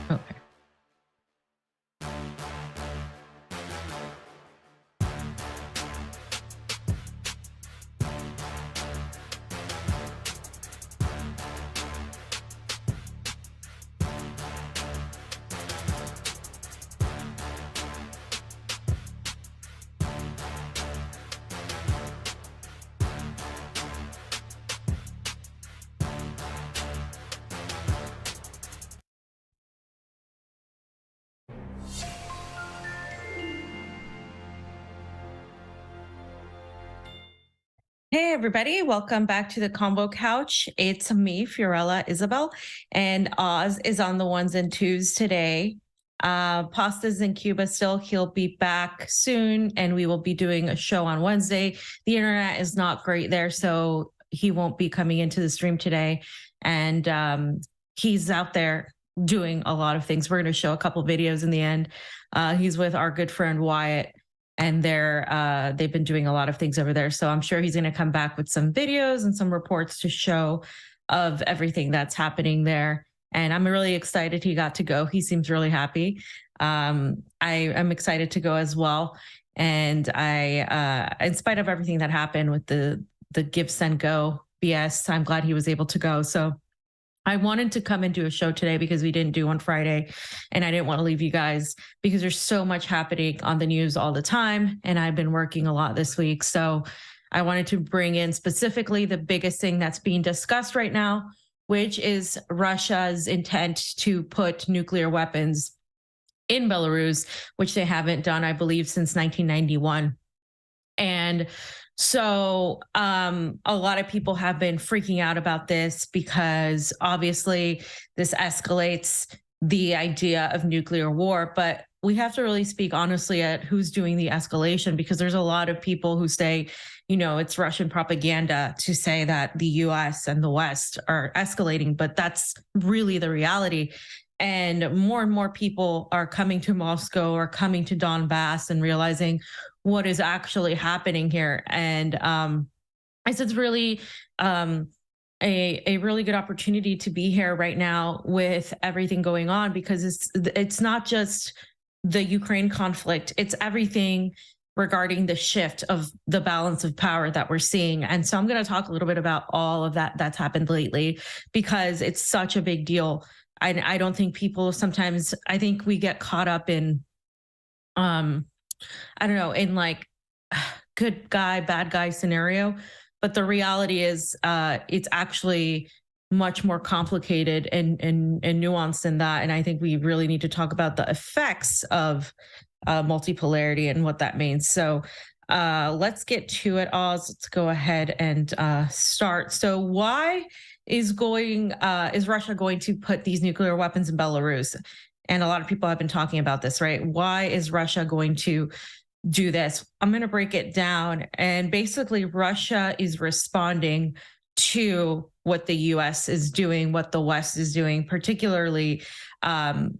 Okay. Hey, everybody. Welcome back to the Combo Couch. It's me, Fiorella Isabel, and Oz is on the ones and twos today. Pasta's in Cuba still. He'll be back soon, and we will be doing a show on Wednesday. The internet is not great there, so he won't be coming into the stream today. And he's out there doing a lot of things. We're going to show a couple videos in the end. He's with our good friend Wyatt, and they've been doing a lot of things over there. So I'm sure he's going to come back with some videos and some reports to show of everything that's happening there. And I'm really excited he got to go. He seems really happy. I am excited to go as well. And in spite of everything that happened with the give, send, go BS, I'm glad he was able to go. So I wanted to come and do a show today because we didn't do on Friday, and I didn't want to leave you guys because there's so much happening on the news all the time, and I've been working a lot this week. So I wanted to bring in specifically the biggest thing that's being discussed right now, which is Russia's intent to put nuclear weapons in Belarus, which they haven't done, I believe, since 1991. And so a lot of people have been freaking out about this because obviously this escalates the idea of nuclear war. But we have to really speak honestly at who's doing the escalation, because there's a lot of people who say, it's Russian propaganda to say that the US and the West are escalating, but that's really the reality. And more people are coming to Moscow or coming to Donbass and realizing what is actually happening here. And it's really a really good opportunity to be here right now with everything going on, because it's not just the Ukraine conflict, it's everything regarding the shift of the balance of power that we're seeing. And so I'm going to talk a little bit about all of that's happened lately, because it's such a big deal. I don't think people sometimes, I think we get caught up in, I don't know, in like good guy, bad guy scenario. But the reality is it's actually much more complicated and nuanced than that. And I think we really need to talk about the effects of multipolarity and what that means. So let's get to it, Oz. Let's go ahead and start. So why is Russia going to put these nuclear weapons in Belarus? And a lot of people have been talking about this, right? Why is Russia going to do this? I'm going to break it down. And basically, Russia is responding to what the US is doing, what the West is doing, particularly the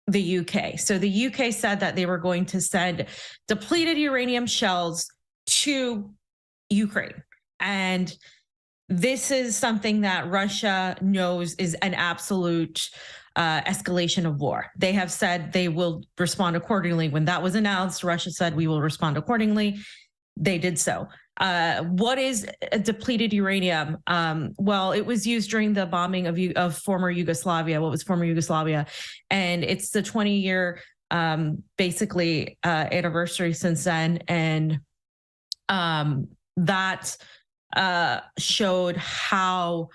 UK. So the UK said that they were going to send depleted uranium shells to Ukraine. And this is something that Russia knows is an absolute escalation of war. They have said they will respond accordingly. When that was announced, Russia said we will respond accordingly. They did so. What is depleted uranium? Well, it was used during the bombing of former Yugoslavia, what was former Yugoslavia. And it's the 20-year basically anniversary since then. And that showed how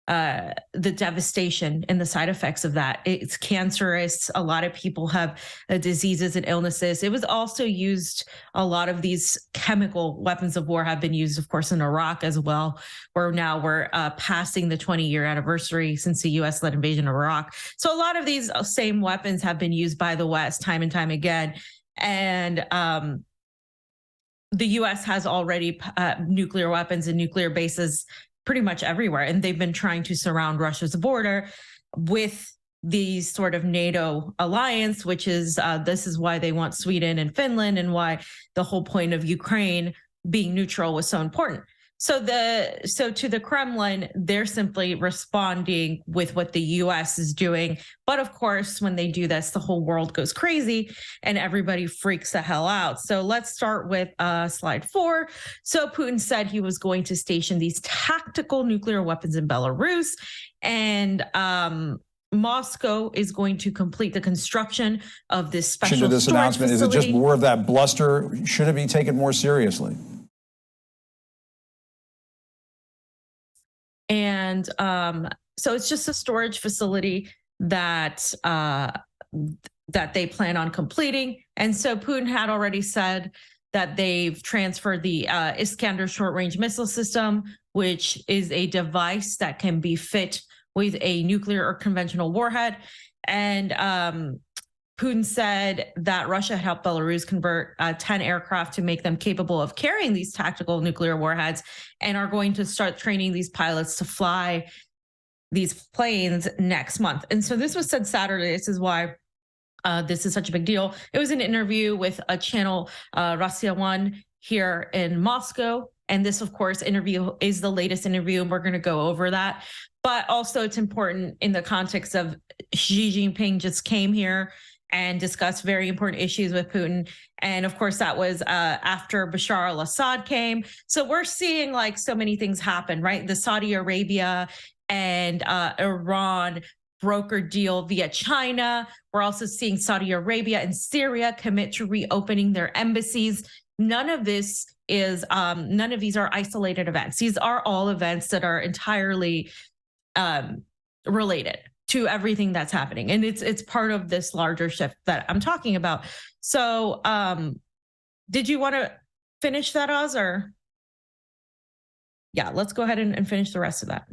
the devastation and the side effects of that. It's cancerous. A lot of people have diseases and illnesses. It was also used, a lot of these chemical weapons of war have been used, of course, in Iraq as well, where now we're passing the 20-year anniversary since the US-led invasion of Iraq. So a lot of these same weapons have been used by the West time and time again. And the US has already nuclear weapons and nuclear bases pretty much everywhere. And they've been trying to surround Russia's border with the sort of NATO alliance, which is, this is why they want Sweden and Finland, and why the whole point of Ukraine being neutral was so important. So to the Kremlin, they're simply responding with what the US is doing. But of course, when they do this, the whole world goes crazy and everybody freaks the hell out. So let's start with slide 4. So Putin said he was going to station these tactical nuclear weapons in Belarus, and Moscow is going to complete the construction of this special to this announcement facility. Is it just more of that bluster? Should it be taken more seriously? And so it's just a storage facility that they plan on completing. And so Putin had already said that they've transferred the Iskander short-range missile system, which is a device that can be fit with a nuclear or conventional warhead. And Putin said that Russia helped Belarus convert 10 aircraft to make them capable of carrying these tactical nuclear warheads, and are going to start training these pilots to fly these planes next month. And so this was said Saturday. This is why this is such a big deal. It was an interview with a channel, Russia One, here in Moscow. And this, of course, interview is the latest interview, and we're going to go over that. But also, it's important in the context of Xi Jinping just came here and discussed very important issues with Putin. And of course, that was after Bashar al-Assad came. So we're seeing like so many things happen, right? The Saudi Arabia and Iran broker deal via China. We're also seeing Saudi Arabia and Syria commit to reopening their embassies. None of these are isolated events. These are all events that are entirely related to everything that's happening. And it's part of this larger shift that I'm talking about. So did you want to finish that, Oz? Or yeah, let's go ahead and finish the rest of that.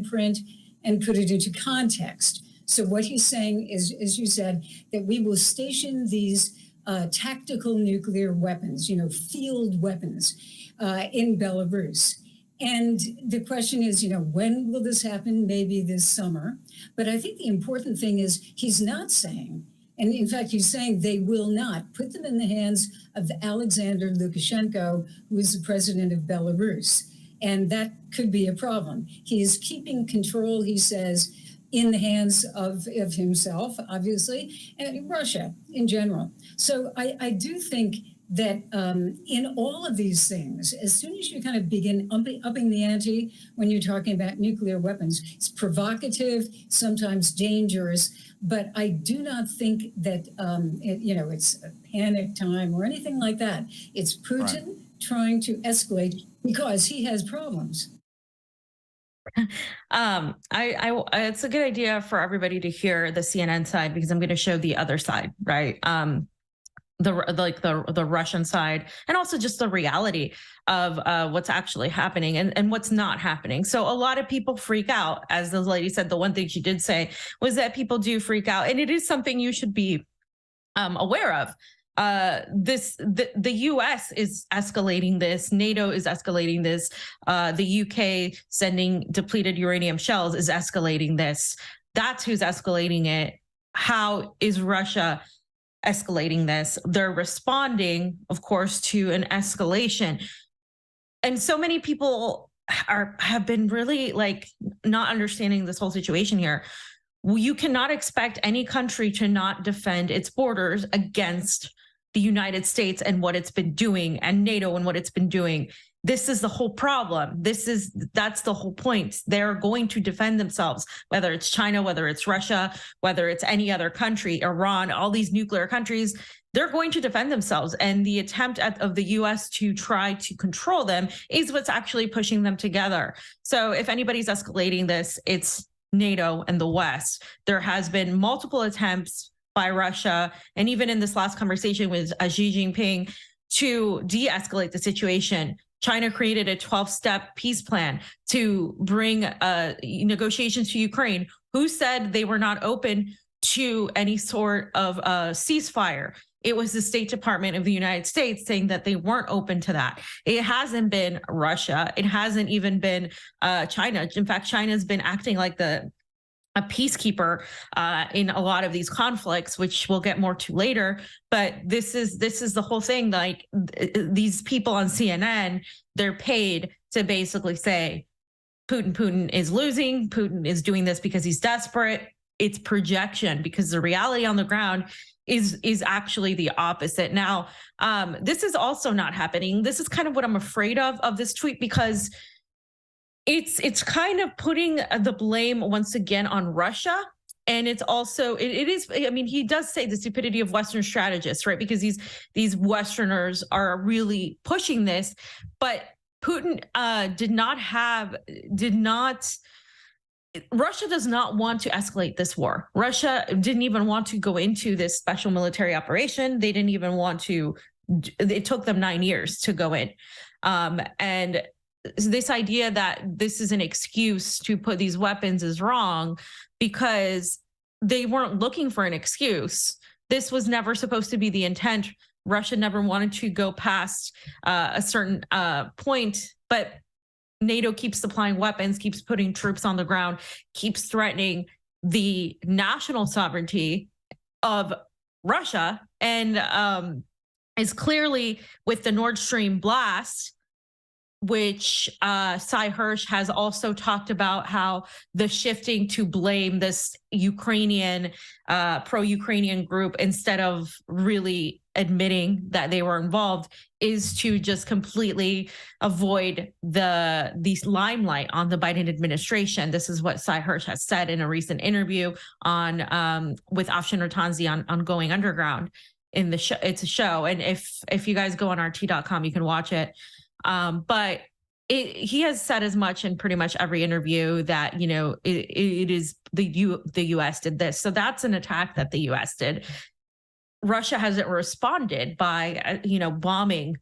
print and put it into context. So what he's saying is, as you said, that we will station these tactical nuclear weapons, field weapons in Belarus. And the question is, when will this happen? Maybe this summer. But I think the important thing is he's not saying, and in fact, he's saying they will not put them in the hands of Alexander Lukashenko, who is the president of Belarus. And that could be a problem. He is keeping control, he says, in the hands of himself, obviously, and Russia in general. So I do think that in all of these things, as soon as you kind of begin upping the ante when you're talking about nuclear weapons, it's provocative, sometimes dangerous, but I do not think that it's a panic time or anything like that. It's Putin trying to escalate because he has problems. It's a good idea for everybody to hear the CNN side, because I'm going to show the other side, right? The Russian side, and also just the reality of what's actually happening and what's not happening. So a lot of people freak out, as the lady said. The one thing she did say was that people do freak out, and it is something you should be aware of. The U.S. is escalating this. NATO is escalating this. The U.K. sending depleted uranium shells is escalating this. That's who's escalating it. How is Russia escalating this? They're responding, of course, to an escalation. And so many people have been really not understanding this whole situation here. You cannot expect any country to not defend its borders against the United States and what it's been doing, and NATO and what it's been doing. This is the whole problem. That's the whole point. They're going to defend themselves, whether it's China, whether it's Russia, whether it's any other country, Iran, all these nuclear countries, they're going to defend themselves. And the attempt of the US to try to control them is what's actually pushing them together. So if anybody's escalating this, it's NATO and the West. There has been multiple attempts by Russia, and even in this last conversation with Xi Jinping, to de-escalate the situation. China created a 12-step peace plan to bring negotiations to Ukraine. Who said they were not open to any sort of ceasefire? It was the State Department of the United States saying that they weren't open to that. It hasn't been Russia. It hasn't even been China. In fact, China's been acting like a peacekeeper in a lot of these conflicts, which we'll get more to later. But this is the whole thing. Like, these people on CNN, they're paid to basically say Putin is losing. Putin is doing this because he's desperate. It's projection, because the reality on the ground is actually the opposite. Now, this is also not happening. This is kind of what I'm afraid of this tweet, because it's kind of putting the blame once again on Russia. And it's also it is, I mean, he does say the stupidity of Western strategists, right? Because these Westerners are really pushing this, but Putin did not Russia does not want to escalate this war. Russia didn't even want to go into this special military operation. They didn't even want to. It took them 9 years to go in. And this idea that this is an excuse to put these weapons is wrong, because they weren't looking for an excuse. This was never supposed to be the intent. Russia never wanted to go past a certain point, but NATO keeps supplying weapons, keeps putting troops on the ground, keeps threatening the national sovereignty of Russia, and is clearly with the Nord Stream blast, which Cy Hirsch has also talked about how the shifting to blame this Ukrainian, pro-Ukrainian group instead of really admitting that they were involved is to just completely avoid the limelight on the Biden administration. This is what Cy Hirsch has said in a recent interview on with Afshin Ratanzi on Going Underground in the show. It's a show, and if you guys go on RT.com, you can watch it. But he has said as much in pretty much every interview that, you know, it is the U.S. did this. So that's an attack that the U.S. did. Russia hasn't responded by, you know, bombing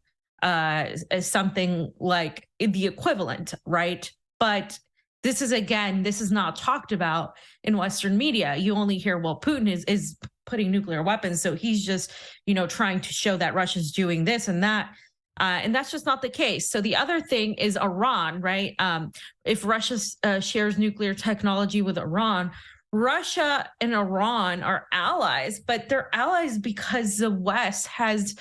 something like the equivalent, right? But this is not talked about in Western media. You only hear, well, Putin is putting nuclear weapons, so he's just, you know, trying to show that Russia's doing this and that. And that's just not the case. So the other thing is Iran, right? If Russia shares nuclear technology with Iran, Russia and Iran are allies, but they're allies because the West has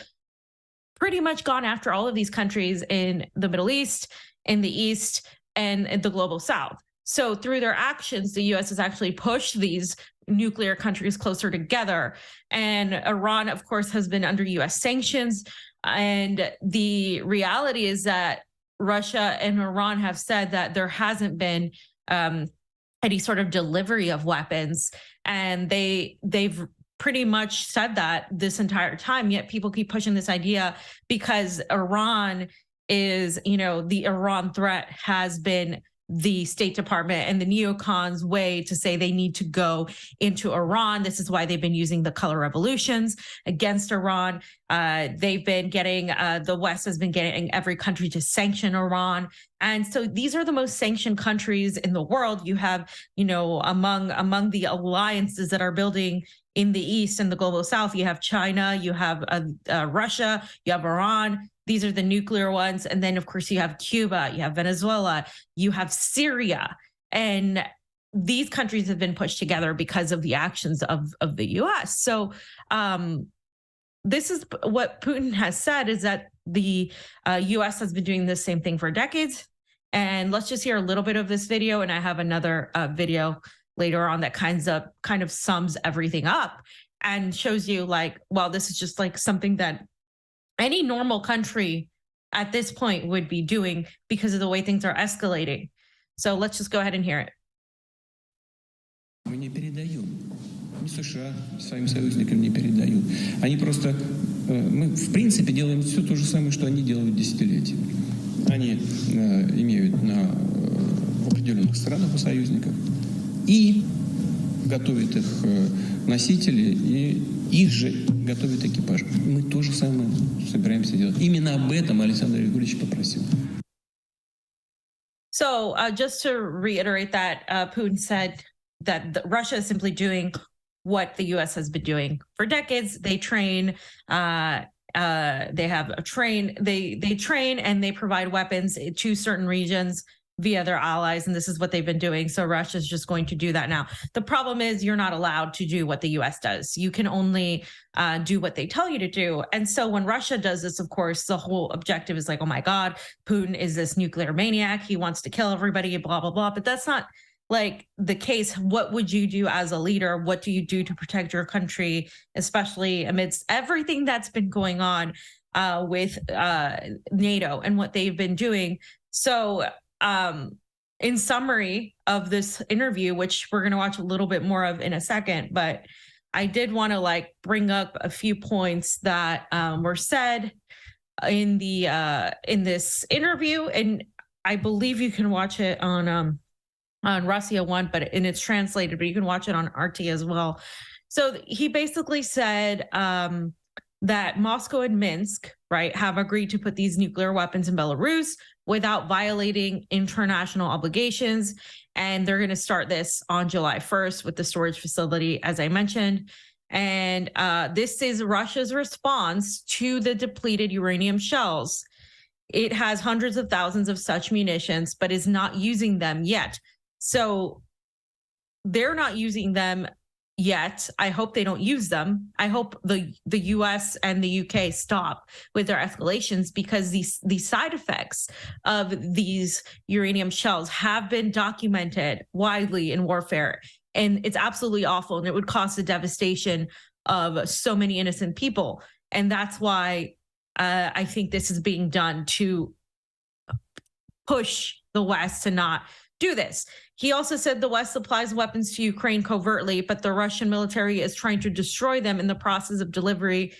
pretty much gone after all of these countries in the Middle East, in the East, and in the global South. So through their actions, the U.S. has actually pushed these nuclear countries closer together. And Iran, of course, has been under U.S. sanctions. And the reality is that Russia and Iran have said that there hasn't been any sort of delivery of weapons, and they've pretty much said that this entire time. Yet people keep pushing this idea because Iran is, you know, the Iran threat has been the State Department and the neocons' way to say they need to go into Iran. This is why they've been using the color revolutions against Iran. They've been getting, the West has been getting every country to sanction Iran. And so these are the most sanctioned countries in the world. You have, you know, among the alliances that are building in the East and the global South, you have China, you have Russia, you have Iran. These are the nuclear ones. And then, of course, you have Cuba, you have Venezuela, you have Syria. And these countries have been pushed together because of the actions of the U.S. So this is what Putin has said, is that the U.S. has been doing the same thing for decades. And let's just hear a little bit of this video. And I have another video later on that kind of sums everything up and shows you, like, well, this is just like something that any normal country at this point would be doing because of the way things are escalating. So let's just go ahead and hear it. Мы не передаем. Ни США своим союзникам не передают. Они просто... Мы, в принципе, делаем все то же самое, что они делают десятилетия. Они имеют в определенных странах у союзников и готовят их носители, и их же готовят экипаж. Мы то же самое собираемся делать. Именно об этом Александр Григорьевич попросил. So just to reiterate that, Putin said that Russia is simply doing what the U.S. has been doing for decades. They train, they have a train, they train and they provide weapons to certain regions via their allies, and this is what they've been doing. So Russia's just going to do that now. The problem is you're not allowed to do what the U.S. does. You can only do what they tell you to do. And so when Russia does this, of course, the whole objective is like, oh my God, Putin is this nuclear maniac. He wants to kill everybody, blah, blah, blah. But that's not like the case. What would you do as a leader? What do you do to protect your country, especially amidst everything that's been going on with NATO and what they've been doing? So in summary of this interview, which we're going to watch a little bit more of in a second, but I did want to like bring up a few points that were said in the in this interview, and I believe you can watch it on Russia One, and it's translated, but you can watch it on RT as well. So he basically said that Moscow and Minsk, right, have agreed to put these nuclear weapons in Belarus without violating international obligations. And they're going to start this on July 1st with the storage facility, as I mentioned. And this is Russia's response to the depleted uranium shells. It has hundreds of thousands of such munitions, but is not using them yet. So they're not using them yet. I hope they don't use them. I hope the US and the UK stop with their escalations, because the side effects of these uranium shells have been documented widely in warfare. And it's absolutely awful. And it would cause the devastation of so many innocent people. And that's why I think this is being done to push the West to not do this. He also said the West supplies weapons to Ukraine covertly, but the Russian military is trying to destroy them in the process of delivery.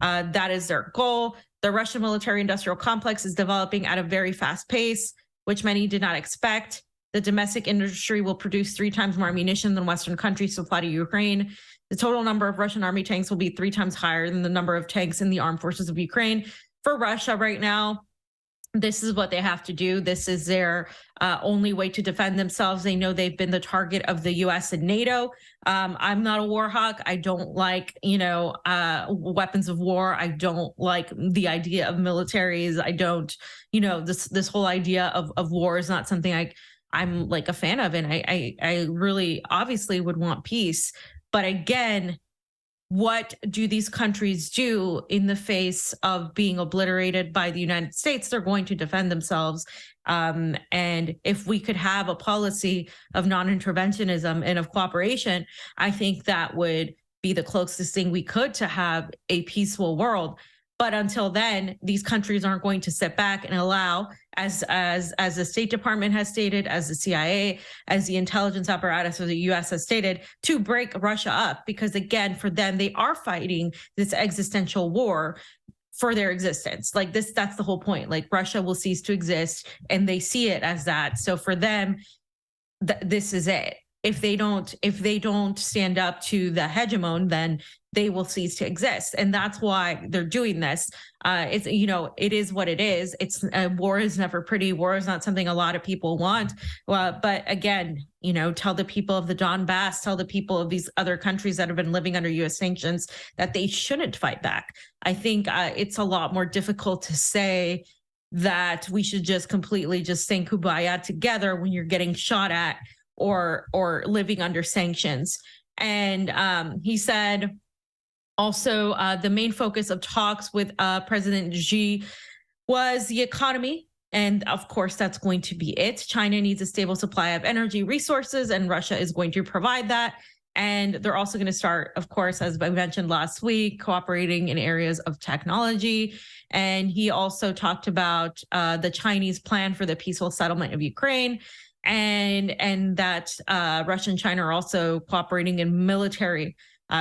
That is their goal. The Russian military industrial complex is developing at a very fast pace, which many did not expect. The domestic industry will produce 3 times more ammunition than Western countries supply to Ukraine. The total number of Russian army tanks will be 3 times higher than the number of tanks in the armed forces of Ukraine. For Russia right now, this is what they have to do. This is their only way to defend themselves. They know they've been the target of the US and NATO. I'm not a war hawk. I don't like, weapons of war. I don't like the idea of militaries. I don't, this whole idea of war is not something I'm like a fan of. And I really obviously would want peace. But again, what do these countries do in the face of being obliterated by the United States? They're going to defend themselves. And if we could have a policy of non-interventionism and of cooperation, I think that would be the closest thing we could to have a peaceful world. But until then, these countries aren't going to sit back and allow, as the State Department has stated, as the CIA, as the intelligence apparatus of the US has stated, to break Russia up. Because again, for them, they are fighting this existential war for their existence. Like this, that's the whole point. Like Russia will cease to exist, and they see it as that. So for them, this is it. If they don't stand up to the hegemon, then they will cease to exist. And that's why they're doing this. It is what it is. War is never pretty. War is not something a lot of people want. But again, tell the people of the Donbass, tell the people of these other countries that have been living under US sanctions that they shouldn't fight back. I think it's a lot more difficult to say that we should just completely just sing kumbaya together when you're getting shot at or living under sanctions. And he said also the main focus of talks with President Xi was the economy. And of course, that's going to be it. China needs a stable supply of energy resources, and Russia is going to provide that. And they're also going to start, of course, as I mentioned last week, cooperating in areas of technology. And he also talked about the Chinese plan for the peaceful settlement of Ukraine, and that Russia and China are also cooperating in military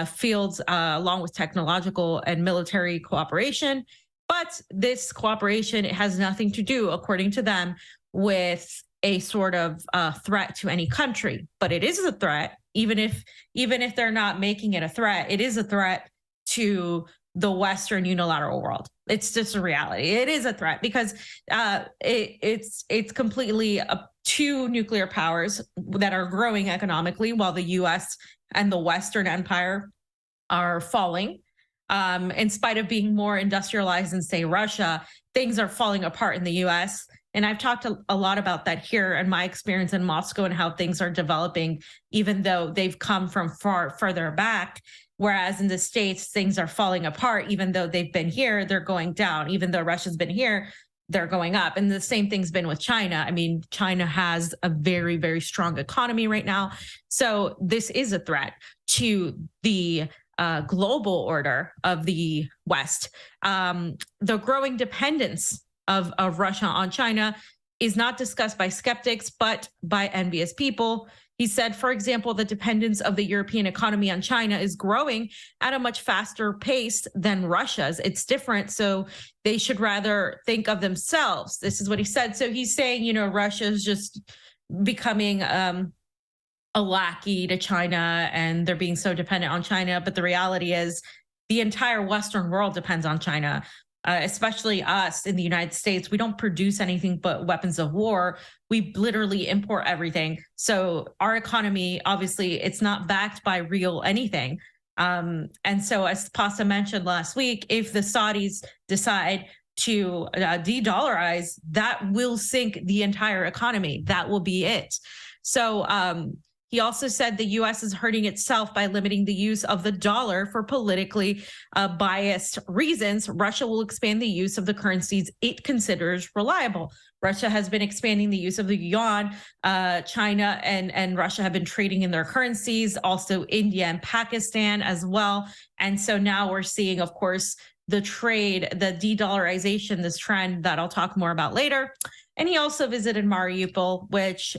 fields along with technological and military cooperation. But this cooperation has nothing to do, according to them, with a sort of threat to any country. But it is a threat, even if they're not making it a threat. It is a threat to the Western unilateral world. It's just a reality. It is a threat because it's completely 2 nuclear powers that are growing economically, while the U.S. and the Western Empire are falling. In spite of being more industrialized than, say, Russia, things are falling apart in the U.S. And I've talked a lot about that here and my experience in Moscow and how things are developing, even though they've come from further back. Whereas in the States, things are falling apart, even though they've been here, they're going down. Even though Russia's been here, they're going up. And the same thing's been with China. I mean, China has a very, very strong economy right now. So this is a threat to the global order of the West. The growing dependence of Russia on China is not discussed by skeptics, but by envious people. He said, for example, the dependence of the European economy on China is growing at a much faster pace than Russia's. It's different. So they should rather think of themselves. This is what he said. So he's saying, you know, Russia is just becoming a lackey to China and they're being so dependent on China. But the reality is the entire Western world depends on China. Especially us in the United States, we don't produce anything but weapons of war. We literally import everything. So our economy, obviously, it's not backed by real anything. And so, as Pasta mentioned last week, if the Saudis decide to de-dollarize, that will sink the entire economy. That will be it. So he also said the U.S. is hurting itself by limiting the use of the dollar for politically biased reasons. Russia will expand the use of the currencies it considers reliable. Russia has been expanding the use of the yuan. China and Russia have been trading in their currencies, also India and Pakistan as well. And so now we're seeing, of course, the trade, the de-dollarization, this trend that I'll talk more about later. And he also visited Mariupol, which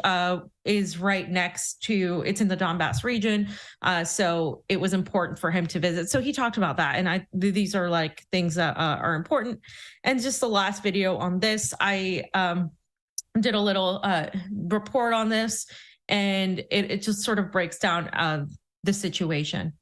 is right next to, it's in the Donbass region. So it was important for him to visit. So he talked about that. And these are like things that are important. And just the last video on this, I did a little report on this, and it just sort of breaks down the situation.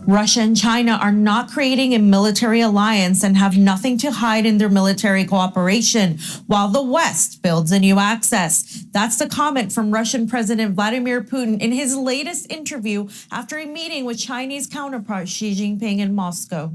Russia and China are not creating a military alliance and have nothing to hide in their military cooperation, while the West builds a new axis. That's the comment from Russian President Vladimir Putin in his latest interview after a meeting with Chinese counterpart Xi Jinping in Moscow.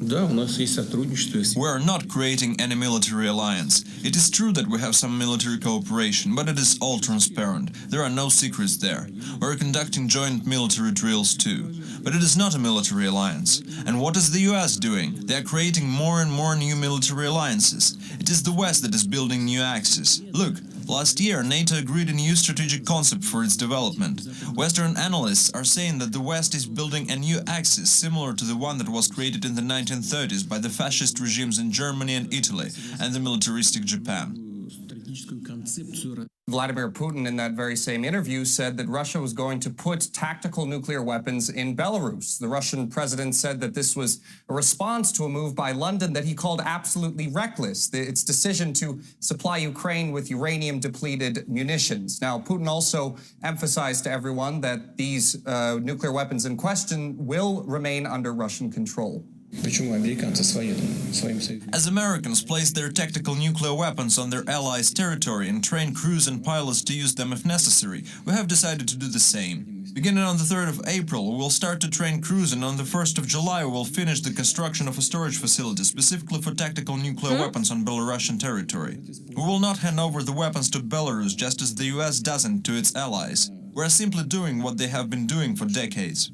We are not creating any military alliance. It is true that we have some military cooperation, but it is all transparent. There are no secrets there. We are conducting joint military drills too. But it is not a military alliance. And what is the US doing? They are creating more and more new military alliances. It is the West that is building new axes. Look, last year NATO agreed a new strategic concept for its development. Western analysts are saying that the West is building a new axis similar to the one that was created in the 1930s by the fascist regimes in Germany and Italy and the militaristic Japan. Vladimir Putin, in that very same interview, said that Russia was going to put tactical nuclear weapons in Belarus. The Russian president said that this was a response to a move by London that he called absolutely reckless, its decision to supply Ukraine with uranium-depleted munitions. Now, Putin also emphasized to everyone that these nuclear weapons in question will remain under Russian control. As Americans place their tactical nuclear weapons on their allies' territory and train crews and pilots to use them if necessary, we have decided to do the same. Beginning on the 3rd of April, we will start to train crews, and on the 1st of July we will finish the construction of a storage facility specifically for tactical nuclear weapons on Belarusian territory. We will not hand over the weapons to Belarus just as the US doesn't to its allies. We are simply doing what they have been doing for decades.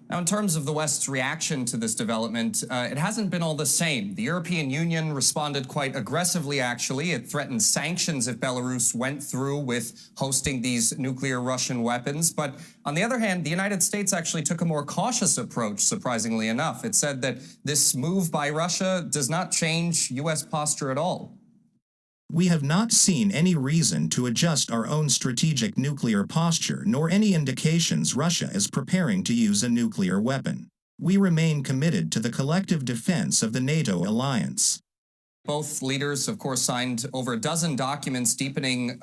Now, in terms of the West's reaction to this development, it hasn't been all the same. The European Union responded quite aggressively, actually. It threatened sanctions if Belarus went through with hosting these nuclear Russian weapons. But on the other hand, the United States actually took a more cautious approach, surprisingly enough. It said that this move by Russia does not change U.S. posture at all. We have not seen any reason to adjust our own strategic nuclear posture, nor any indications Russia is preparing to use a nuclear weapon. We remain committed to the collective defense of the NATO alliance. Both leaders, of course, signed over a dozen documents deepening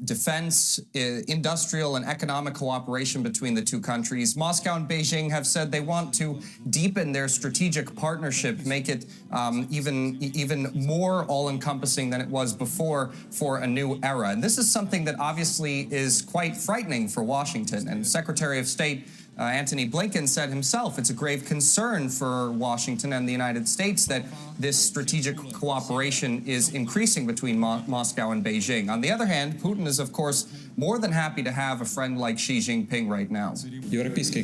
defense, industrial, and economic cooperation between the two countries. Moscow and Beijing have said they want to deepen their strategic partnership, make it even more all-encompassing than it was before for a new era. And this is something that obviously is quite frightening for Washington. And Secretary of State Antony Blinken said himself it's a grave concern for Washington and the United States that this strategic cooperation is increasing between Moscow and Beijing. On the other hand, Putin is, of course, more than happy to have a friend like Xi Jinping right now. Europe's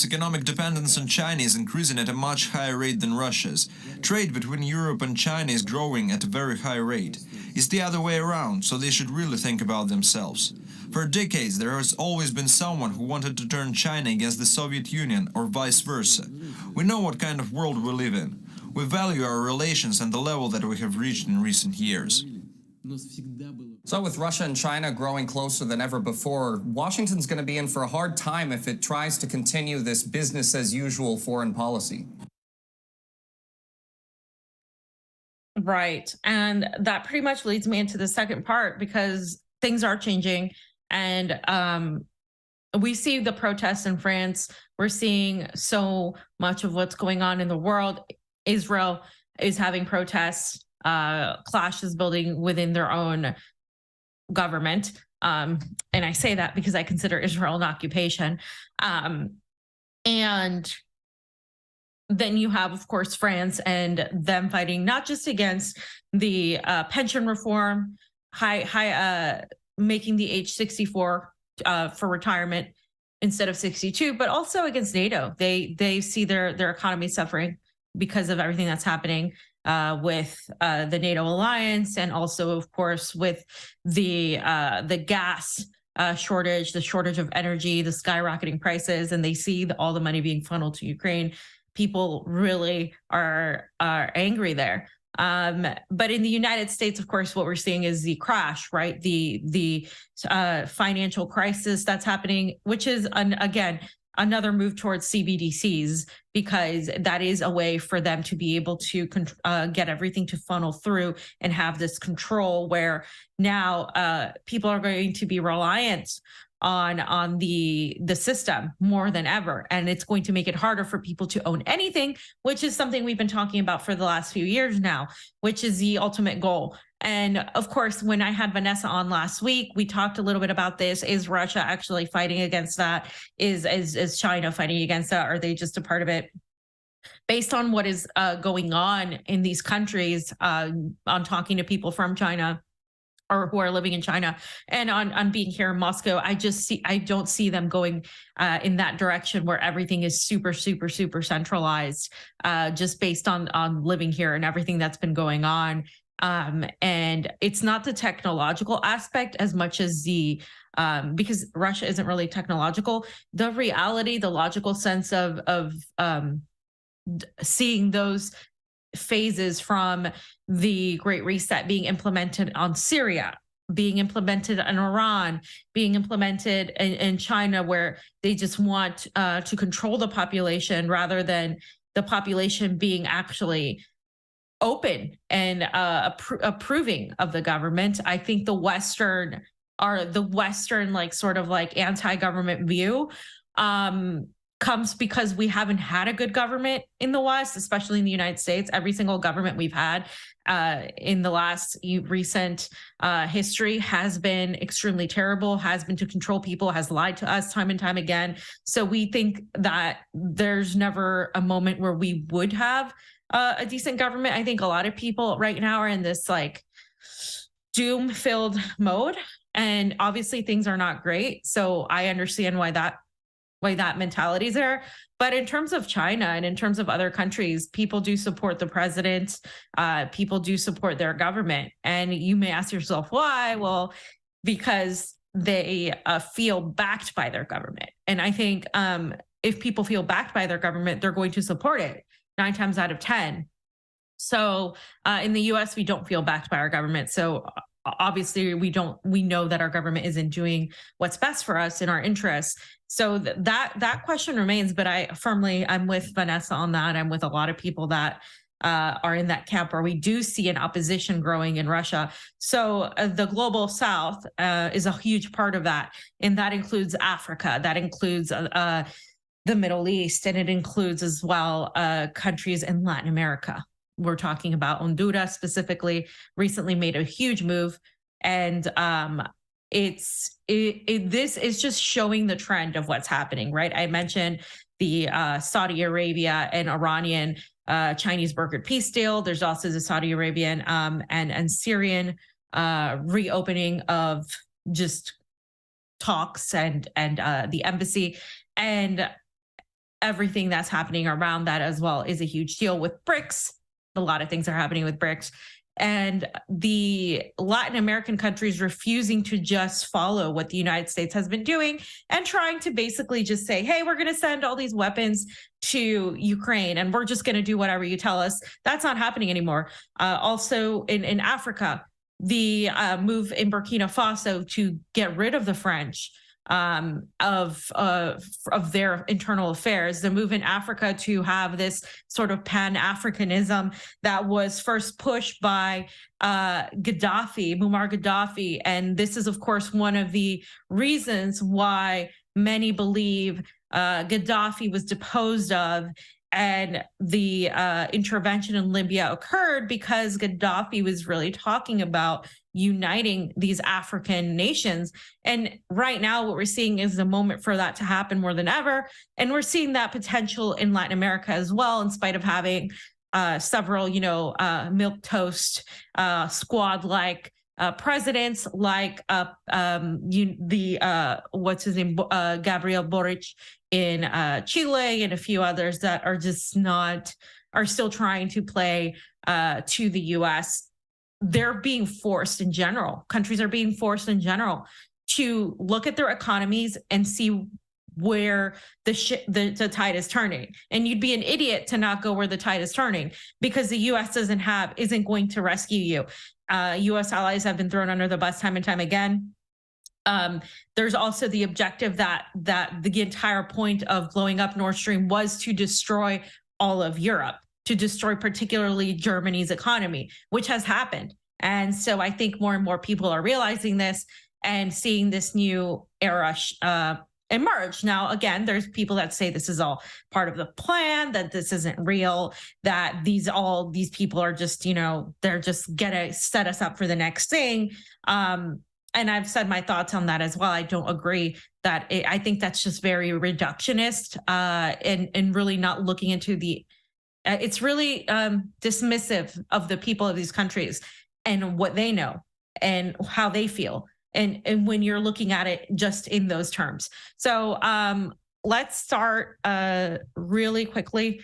economic dependence on China is increasing at a much higher rate than Russia's. Trade between Europe and China is growing at a very high rate. It's the other way around, so they should really think about themselves. For decades, there has always been someone who wanted to turn China against the Soviet Union or vice versa. We know what kind of world we live in. We value our relations and the level that we have reached in recent years. So with Russia and China growing closer than ever before, Washington's going to be in for a hard time if it tries to continue this business as usual foreign policy. Right. And that pretty much leads me into the second part, because things are changing. And we see the protests in France. We're seeing so much of what's going on in the world. Israel is having protests, clashes building within their own government. And I say that because I consider Israel an occupation. And then you have, of course, France and them fighting not just against the pension reform, making the age 64 for retirement instead of 62, but also against NATO. They see their economy suffering because of everything that's happening with the NATO alliance, and also, of course, with the gas shortage, the shortage of energy, the skyrocketing prices, and they see all the money being funneled to Ukraine. People really are angry there. But in the United States, of course, what we're seeing is the crash, right? The financial crisis that's happening, which is, again, another move towards CBDCs, because that is a way for them to be able to get everything to funnel through and have this control, where now people are going to be reliant on the system more than ever, and it's going to make it harder for people to own anything, which is something we've been talking about for the last few years now, which is the ultimate goal. And of course, when I had Vanessa on last week, we talked a little bit about this. Is Russia actually fighting against that? Is China fighting against that? Are they just a part of it? Based on what is going on in these countries, on talking to people from China, or who are living in China, and on being here in Moscow, I don't see them going in that direction where everything is super centralized, just based on living here and everything that's been going on. And it's not the technological aspect as much as the because Russia isn't really technological. The reality, the logical sense of seeing those phases from the Great Reset being implemented on Syria, being implemented in Iran, being implemented in China, where they just want to control the population rather than the population being actually open and approving of the government. I think the Western like sort of like anti-government view comes because we haven't had a good government in the West, especially in the United States. Every single government we've had in the last recent history has been extremely terrible, has been to control people, has lied to us time and time again. So we think that there's never a moment where we would have a decent government. I think a lot of people right now are in this like doom-filled mode, and obviously things are not great. So I understand why that mentality is there. But in terms of China and in terms of other countries, people do support the president. People do support their government. And you may ask yourself, why? Well, because they feel backed by their government. And I think if people feel backed by their government, they're going to support it 9 times out of 10. So in the US, we don't feel backed by our government. So obviously we know that our government isn't doing what's best for us in our interests. So that question remains, but I'm with Vanessa on that. I'm with a lot of people that are in that camp where we do see an opposition growing in Russia. So the global South is a huge part of that. And that includes Africa, that includes the Middle East, and it includes as well countries in Latin America. We're talking about Honduras specifically, recently made a huge move. And this is just showing the trend of what's happening, right? I mentioned the Saudi Arabia and Iranian Chinese brokered peace deal. There's also the Saudi Arabian and Syrian reopening of just talks and the embassy, and everything that's happening around that as well is a huge deal with BRICS. A lot of things are happening with BRICS. and the Latin American countries refusing to just follow what the United States has been doing and trying to basically just say, hey, we're going to send all these weapons to Ukraine and we're just going to do whatever you tell us. That's not happening anymore. Also in Africa, the move in Burkina Faso to get rid of the French of their internal affairs, the move in Africa to have this sort of Pan-Africanism that was first pushed by Muammar Gaddafi. And this is, of course, one of the reasons why many believe Gaddafi was deposed of and the intervention in Libya occurred because Gaddafi was really talking about uniting these African nations. And right now, what we're seeing is the moment for that to happen more than ever. And we're seeing that potential in Latin America as well, in spite of having several, milquetoast squad-like presidents like Gabriel Boric in Chile and a few others that are just are still trying to play to the U.S. They're being forced in general. Countries are being forced in general to look at their economies and see where the tide is turning. And you'd be an idiot to not go where the tide is turning, because the U.S. isn't going to rescue you. U.S. allies have been thrown under the bus time and time again. There's also the objective that the entire point of blowing up Nord Stream was to destroy all of Europe, to destroy particularly Germany's economy, which has happened. And so I think more and more people are realizing this and seeing this new era emerge. Now, again, there's people that say this is all part of the plan, that this isn't real, that these people are just, they're just gonna set us up for the next thing. And I've said my thoughts on that as well. I don't agree that I think that's just very reductionist and really not looking into it's really dismissive of the people of these countries and what they know and how they feel. And when you're looking at it just in those terms. So let's start really quickly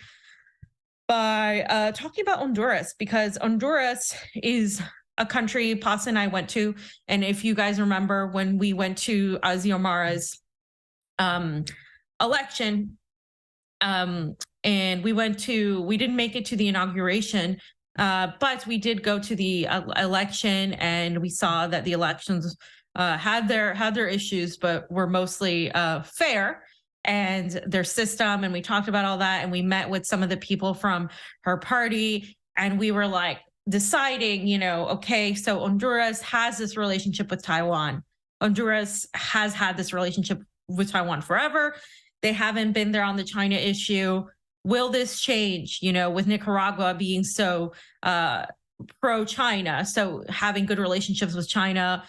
by talking about Honduras, because Honduras is a country Paz and I went to. And if you guys remember when we went to Xiomara's election, and we didn't make it to the inauguration, but we did go to the election, and we saw that the elections had their issues, but were mostly fair, and their system. And we talked about all that, and we met with some of the people from her party, and we were like deciding, okay, so Honduras has this relationship with Taiwan. Honduras has had this relationship with Taiwan forever. They haven't been there on the China issue. Will this change, with Nicaragua being so pro-China, so having good relationships with China?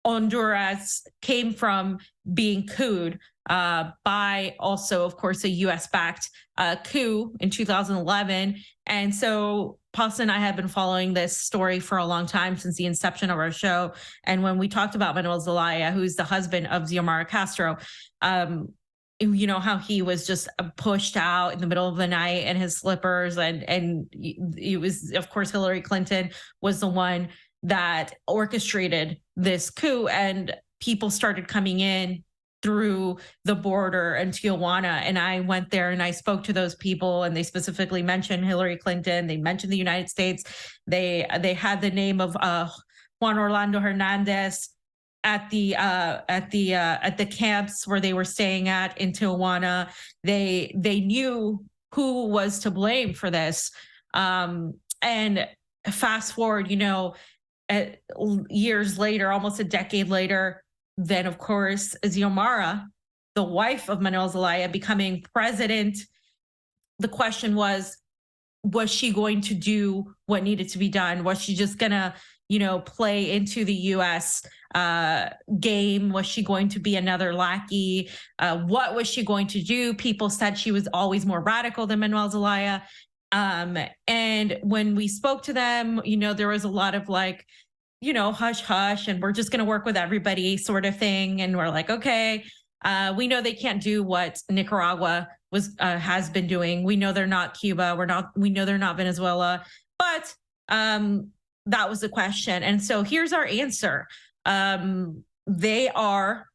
Honduras came from being couped by also, of course, a U.S.-backed coup in 2011. And so Pasta and I have been following this story for a long time, since the inception of our show. And when we talked about Manuel Zelaya, who's the husband of Xiomara Castro, how he was just pushed out in the middle of the night in his slippers. And it was, of course, Hillary Clinton was the one that orchestrated this coup, and people started coming in through the border in Tijuana. And I went there and I spoke to those people, and they specifically mentioned Hillary Clinton. They mentioned the United States. They had the name of Juan Orlando Hernandez at the camps where they were staying at in Tijuana. They knew who was to blame for this. And fast forward, years later, almost a decade later, then of course Xiomara, the wife of Manuel Zelaya, becoming president. The question was she going to do what needed to be done? Was she just gonna, play into the U.S. game? Was she going to be another lackey? What was she going to do? People said she was always more radical than Manuel Zelaya. And when we spoke to them, there was a lot of like, hush, hush, and we're just going to work with everybody sort of thing. And we're like, okay, we know they can't do what Nicaragua has been doing. We know they're not Cuba. We know they're not Venezuela, but that was the question. And so here's our answer. They are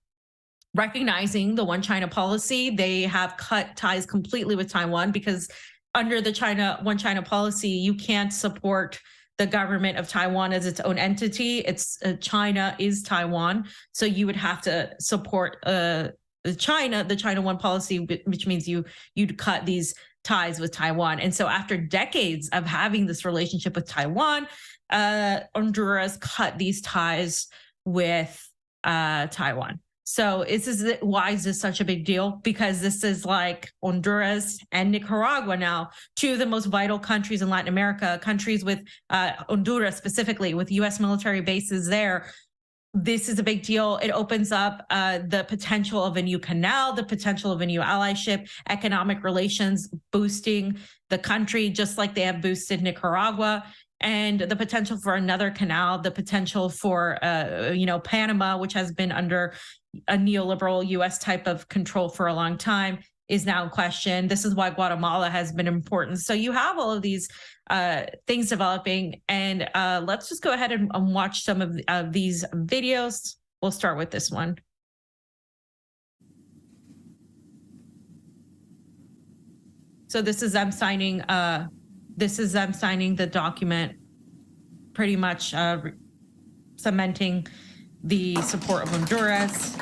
recognizing the one China policy. They have cut ties completely with Taiwan because under the one China policy, you can't support the government of Taiwan as its own entity. It's China is Taiwan. So you would have to support the China one policy, which means you'd cut these ties with Taiwan. And so after decades of having this relationship with Taiwan, Honduras cut these ties with Taiwan. So why is this such a big deal? Because this is like Honduras and Nicaragua now, two of the most vital countries in Latin America, countries with Honduras specifically, with U.S. military bases there. This is a big deal. It opens up the potential of a new canal, the potential of a new allyship, economic relations, boosting the country, just like they have boosted Nicaragua, and the potential for another canal, the potential for, Panama, which has been under a neoliberal U.S. type of control for a long time, is now in question. This is why Guatemala has been important. So you have all of these things developing, and let's just go ahead and watch some of these videos. We'll start with this one. So this is them signing. This is them signing the document, pretty much cementing the support of Honduras.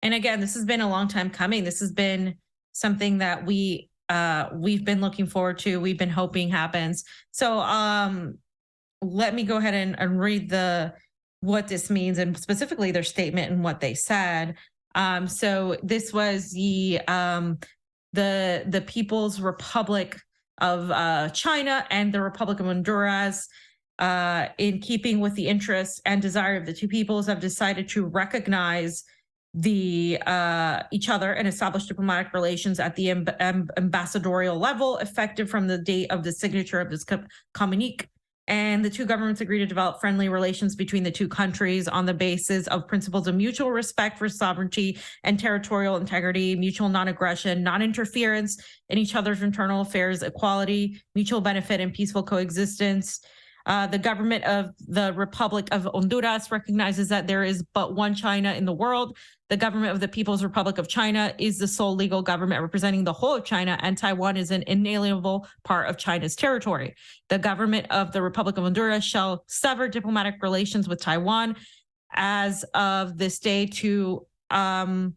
And again, this has been a long time coming. This has been something that we've been looking forward to. We've been hoping happens. So let me go ahead and read what this means, and specifically their statement and what they said. So this was the People's Republic of China and the Republic of Honduras, in keeping with the interests and desire of the two peoples, have decided to recognize each other and establish diplomatic relations at the ambassadorial level, effective from the date of the signature of this communique. And the two governments agree to develop friendly relations between the two countries on the basis of principles of mutual respect for sovereignty and territorial integrity, mutual non-aggression, non-interference in each other's internal affairs, equality, mutual benefit, and peaceful coexistence. The government of the Republic of Honduras recognizes that there is but one China in the world. The government of the People's Republic of China is the sole legal government representing the whole of China, and Taiwan is an inalienable part of China's territory. The government of the Republic of Honduras shall sever diplomatic relations with Taiwan as of this day to no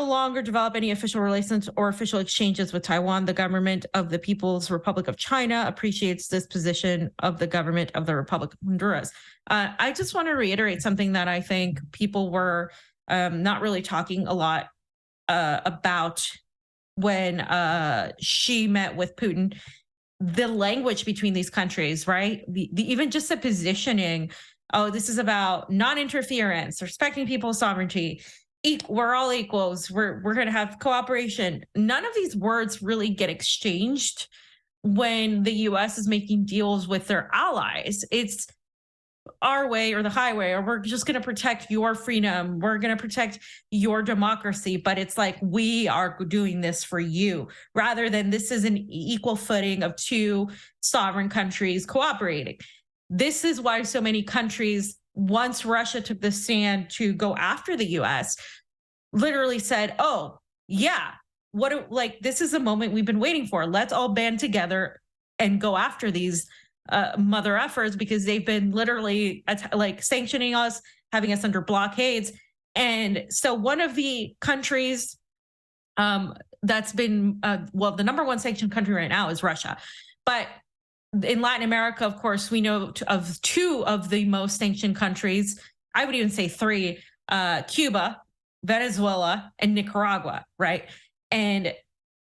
longer develop any official relations or official exchanges with Taiwan. The government of the People's Republic of China appreciates this position of the government of the Republic of Honduras. I just want to reiterate something that I think people were not really talking a lot about when Xi met with Putin. The language between these countries, right? Even just the positioning. Oh, this is about non-interference, respecting people's sovereignty. We're all equals. We're going to have cooperation. None of these words really get exchanged when the U.S. is making deals with their allies. It's our way or the highway, or we're just going to protect your freedom. We're going to protect your democracy. But it's like, we are doing this for you, rather than this is an equal footing of two sovereign countries cooperating. This is why so many countries, once Russia took the stand to go after the U.S., literally said, oh, yeah, this is a moment we've been waiting for. Let's all band together and go after these mother efforts, because they've been literally sanctioning us, having us under blockades. And so one of the countries that's been, the number one sanctioned country right now is Russia. But in Latin America, of course, we know of two of the most sanctioned countries. I would even say three: Cuba, Venezuela, and Nicaragua, right? And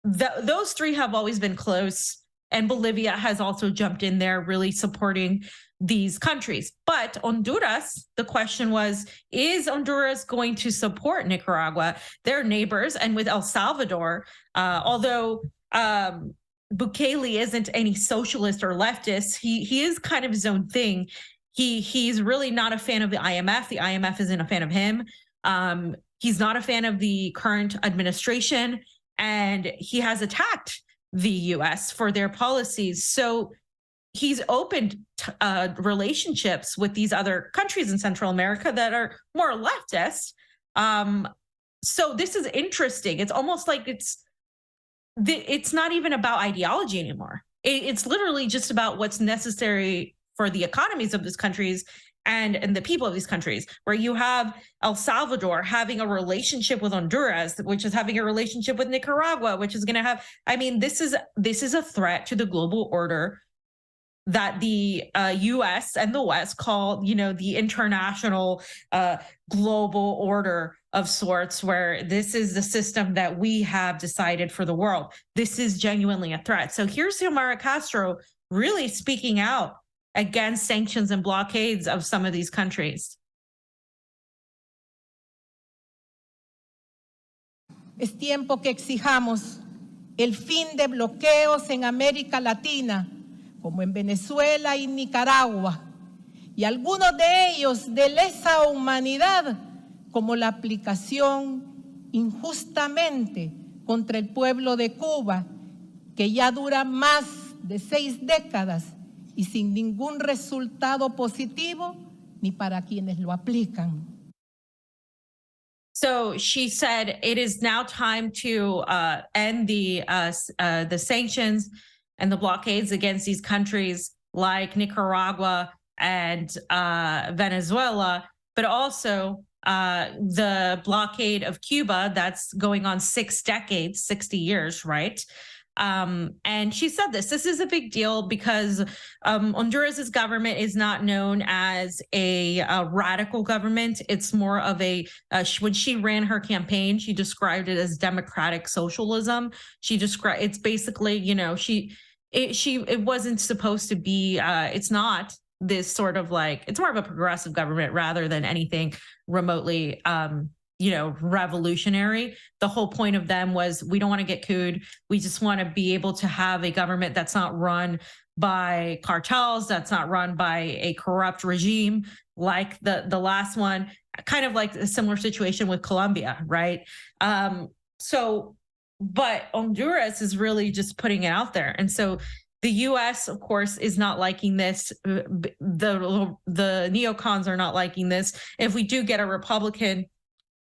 those three have always been close. And Bolivia has also jumped in there, really supporting these countries. But Honduras, the question was, is Honduras going to support Nicaragua, their neighbors, and with El Salvador? Although Bukele isn't any socialist or leftist, he is kind of his own thing. he's really not a fan of the IMF. The IMF isn't a fan of him. He's not a fan of the current administration, and he has attacked the U.S. for their policies. So he's opened relationships with these other countries in Central America that are more leftist. So this is interesting. It's almost like it's not even about ideology anymore. It's literally just about what's necessary for the economies of these countries and the people of these countries, where you have El Salvador having a relationship with Honduras, which is having a relationship with Nicaragua, which is going to have, I mean, this is a threat to the global order that the U.S. and the West call, the international global order of sorts, where this is the system that we have decided for the world. This is genuinely a threat. So here's Xiomara Castro really speaking out against sanctions and blockades of some of these countries. Es tiempo que exijamos el fin de bloqueos en América Latina, como en Venezuela y Nicaragua, y algunos de ellos de lesa humanidad, como la aplicación injustamente contra el pueblo de Cuba, que ya dura más de 6 décadas y sin ningún resultado positivo ni para quienes lo aplican. So she said it is now time to end the sanctions and the blockades against these countries like Nicaragua and Venezuela, but also the blockade of Cuba that's going on 6 decades, 60 years, right? And she said this is a big deal because Honduras's government is not known as a radical government. It's more of when she ran her campaign, she described it as democratic socialism. She described, it's basically, it wasn't supposed to be, it's not this sort of it's more of a progressive government rather than anything remotely, revolutionary. The whole point of them was, we don't want to get couped. We just want to be able to have a government that's not run by cartels, that's not run by a corrupt regime like the last one, kind of like a similar situation with Colombia, right? But Honduras is really just putting it out there. And so the U.S., of course, is not liking this. The neocons are not liking this. If we do get a Republican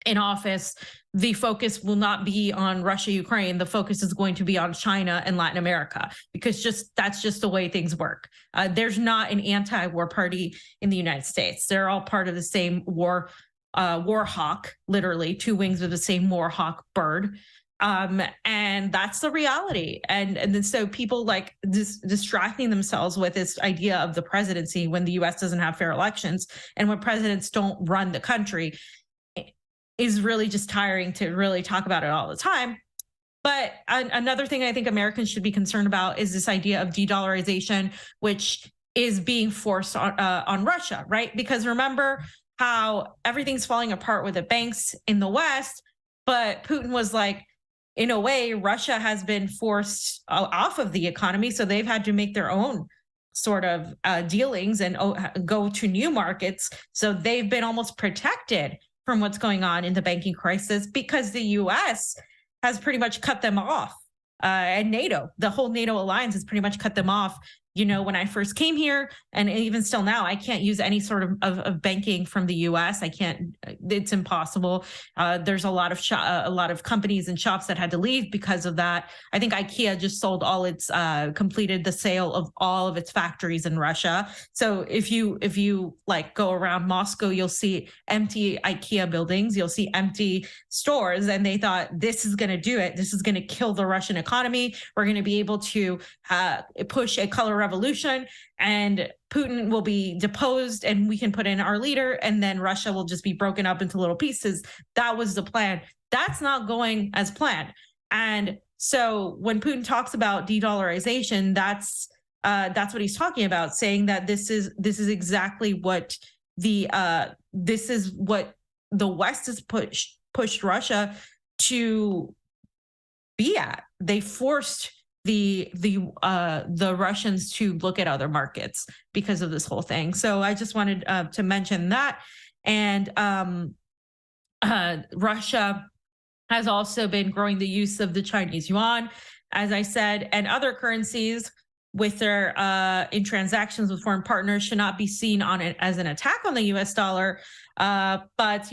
in office, the focus will not be on Russia, Ukraine. The focus is going to be on China and Latin America, because that's just the way things work. There's not an anti-war party in the United States. They're all part of the same war hawk, literally 2 wings of the same war hawk bird. And that's the reality. And then so people like distracting themselves with this idea of the presidency when the U.S. doesn't have fair elections and when presidents don't run the country is really just tiring to really talk about it all the time. But another thing I think Americans should be concerned about is this idea of de-dollarization, which is being forced on Russia, right? Because remember how everything's falling apart with the banks in the West, but Putin was like, in a way, Russia has been forced off of the economy, so they've had to make their own sort of dealings and go to new markets. So they've been almost protected from what's going on in the banking crisis because the U.S. has pretty much cut them off. And NATO, the whole NATO alliance has pretty much cut them off. When I first came here, and even still now, I can't use any sort of banking from the U.S. I can't. It's impossible. There's a lot of companies and shops that had to leave because of that. I think IKEA just sold completed the sale of all of its factories in Russia. So if you go around Moscow, you'll see empty IKEA buildings. You'll see empty stores, and they thought, this is going to do it. This is going to kill the Russian economy. We're going to be able to push a color revolution, and Putin will be deposed, and we can put in our leader, and then Russia will just be broken up into little pieces. That was the plan. That's not going as planned. And so when Putin talks about de-dollarization, that's what he's talking about, saying that this is exactly what this is what the West has pushed Russia to be at. They forced the Russians to look at other markets because of this whole thing. So I just wanted to mention that. And Russia has also been growing the use of the Chinese yuan, as I said, and other currencies with their in transactions with foreign partners should not be seen on it as an attack on the US dollar. But,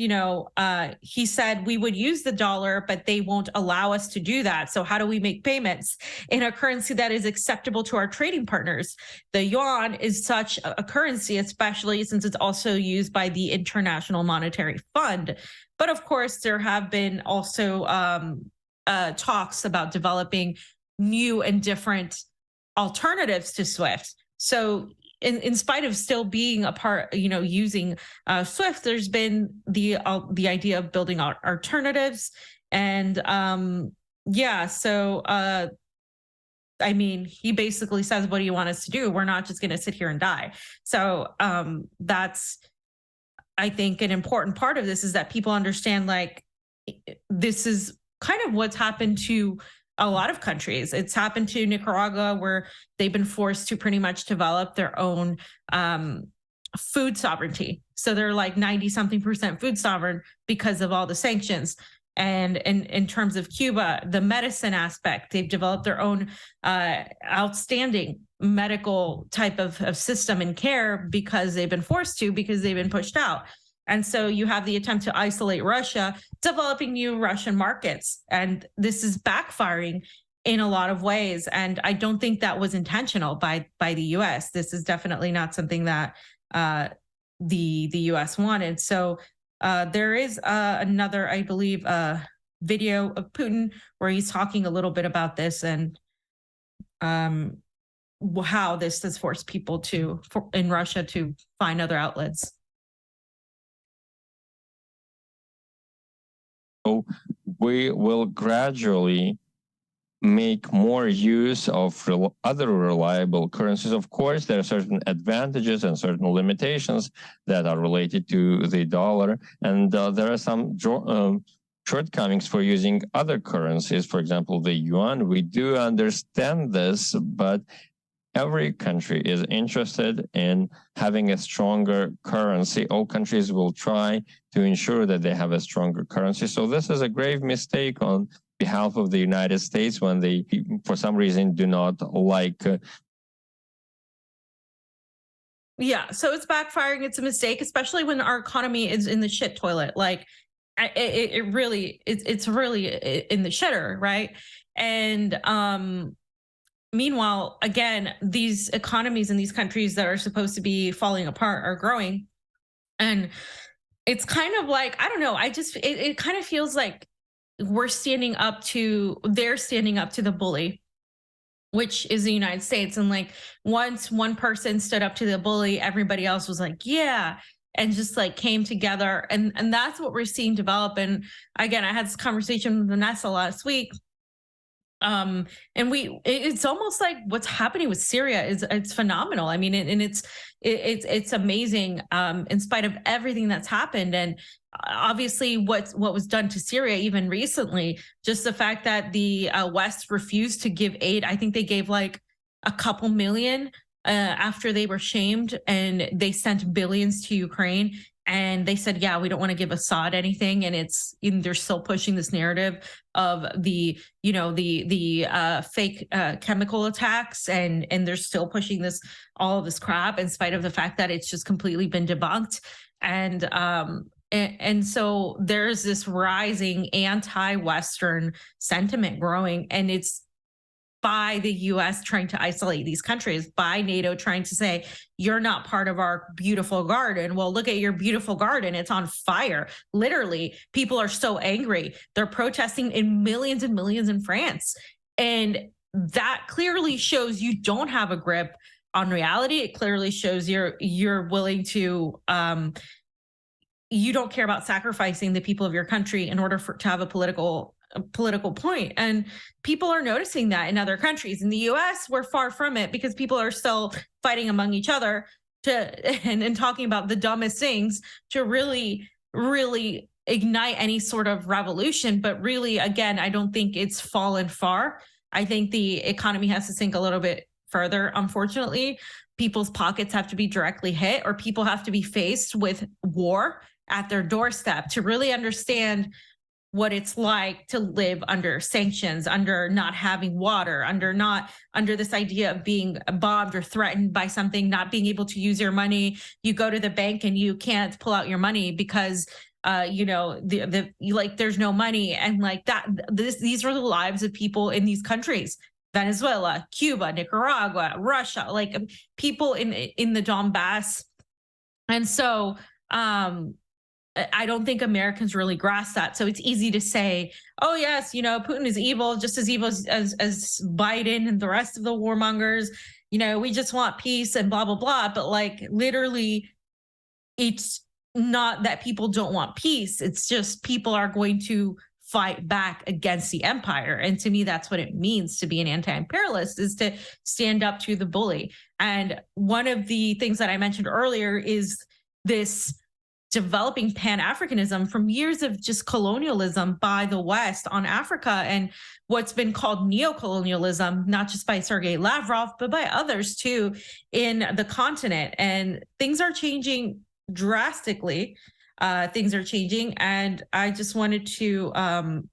he said we would use the dollar, but they won't allow us to do that. So how do we make payments in a currency that is acceptable to our trading partners? The yuan is such a currency, especially since it's also used by the International Monetary Fund. But of course, there have been also talks about developing new and different alternatives to SWIFT. So in spite of still being a part, using SWIFT, there's been the idea of building out alternatives. And he basically says, what do you want us to do? We're not just going to sit here and die. So that's, I think, an important part of this is that people understand, like, this is kind of what's happened to a lot of countries. It's happened to Nicaragua, where they've been forced to pretty much develop their own food sovereignty. So they're like 90-something% food sovereign because of all the sanctions. And in terms of Cuba, the medicine aspect, they've developed their own outstanding medical type of system and care because they've been forced to, because they've been pushed out. And so you have the attempt to isolate Russia, developing new Russian markets. And this is backfiring in a lot of ways. And I don't think that was intentional by the US. This is definitely not something that the US wanted. So there is another, I believe, video of Putin where he's talking a little bit about this and how this has forced people in Russia to find other outlets. So we will gradually make more use of other reliable currencies. Of course, there are certain advantages and certain limitations that are related to the dollar, and there are some shortcomings for using other currencies. For example, the yuan. We do understand this, but every country is interested in having a stronger currency. All countries will try to ensure that they have a stronger currency. So this is a grave mistake on behalf of the United States when they, for some reason, do not like. Yeah, so it's backfiring. It's a mistake, especially when our economy is in the shit toilet. Like, it's really in the shitter, right? And meanwhile, again, these economies in these countries that are supposed to be falling apart are growing. And it's kind of like, I don't know, it kind of feels like they're standing up to the bully, which is the United States. And like, once one person stood up to the bully, everybody else was like, yeah, and just like came together. And that's what we're seeing develop. And again, I had this conversation with Vanessa last week. And it's almost like what's happening with Syria it's phenomenal. I mean, and it's amazing, in spite of everything that's happened. And obviously what was done to Syria, even recently, just the fact that the West refused to give aid. I think they gave like a couple million after they were shamed, and they sent billions to Ukraine. And they said, yeah, we don't want to give Assad anything. And they're still pushing this narrative of the fake chemical attacks. And they're still pushing all of this crap in spite of the fact that it's just completely been debunked. And so there's this rising anti-Western sentiment growing, and it's by the US trying to isolate these countries, by NATO trying to say, you're not part of our beautiful garden. Well, look at your beautiful garden. It's on fire. Literally, people are so angry. They're protesting in millions and millions in France. And that clearly shows you don't have a grip on reality. It clearly shows you're willing to, you don't care about sacrificing the people of your country in order to have a political point. And people are noticing that in other countries. In the US, we're far from it because people are still fighting among each other and talking about the dumbest things to really, really ignite any sort of revolution. But really, again, I don't think it's fallen far. I think the economy has to sink a little bit further. Unfortunately, people's pockets have to be directly hit, or people have to be faced with war at their doorstep to really understand what it's like to live under sanctions, under not having water, under this idea of being bombed or threatened by something, not being able to use your money. You go to the bank and you can't pull out your money because there's no money, and like that. These are the lives of people in these countries: Venezuela, Cuba, Nicaragua, Russia, like people in the Donbass. And so I don't think Americans really grasp that. So it's easy to say, oh, yes, Putin is evil, just as evil as Biden and the rest of the warmongers. We just want peace and blah, blah, blah. But like literally, it's not that people don't want peace. It's just people are going to fight back against the empire. And to me, that's what it means to be an anti-imperialist, is to stand up to the bully. And one of the things that I mentioned earlier is this developing Pan-Africanism from years of just colonialism by the West on Africa, and what's been called neo-colonialism, not just by Sergei Lavrov, but by others too in the continent. And things are changing drastically. Things are changing. And I just wanted to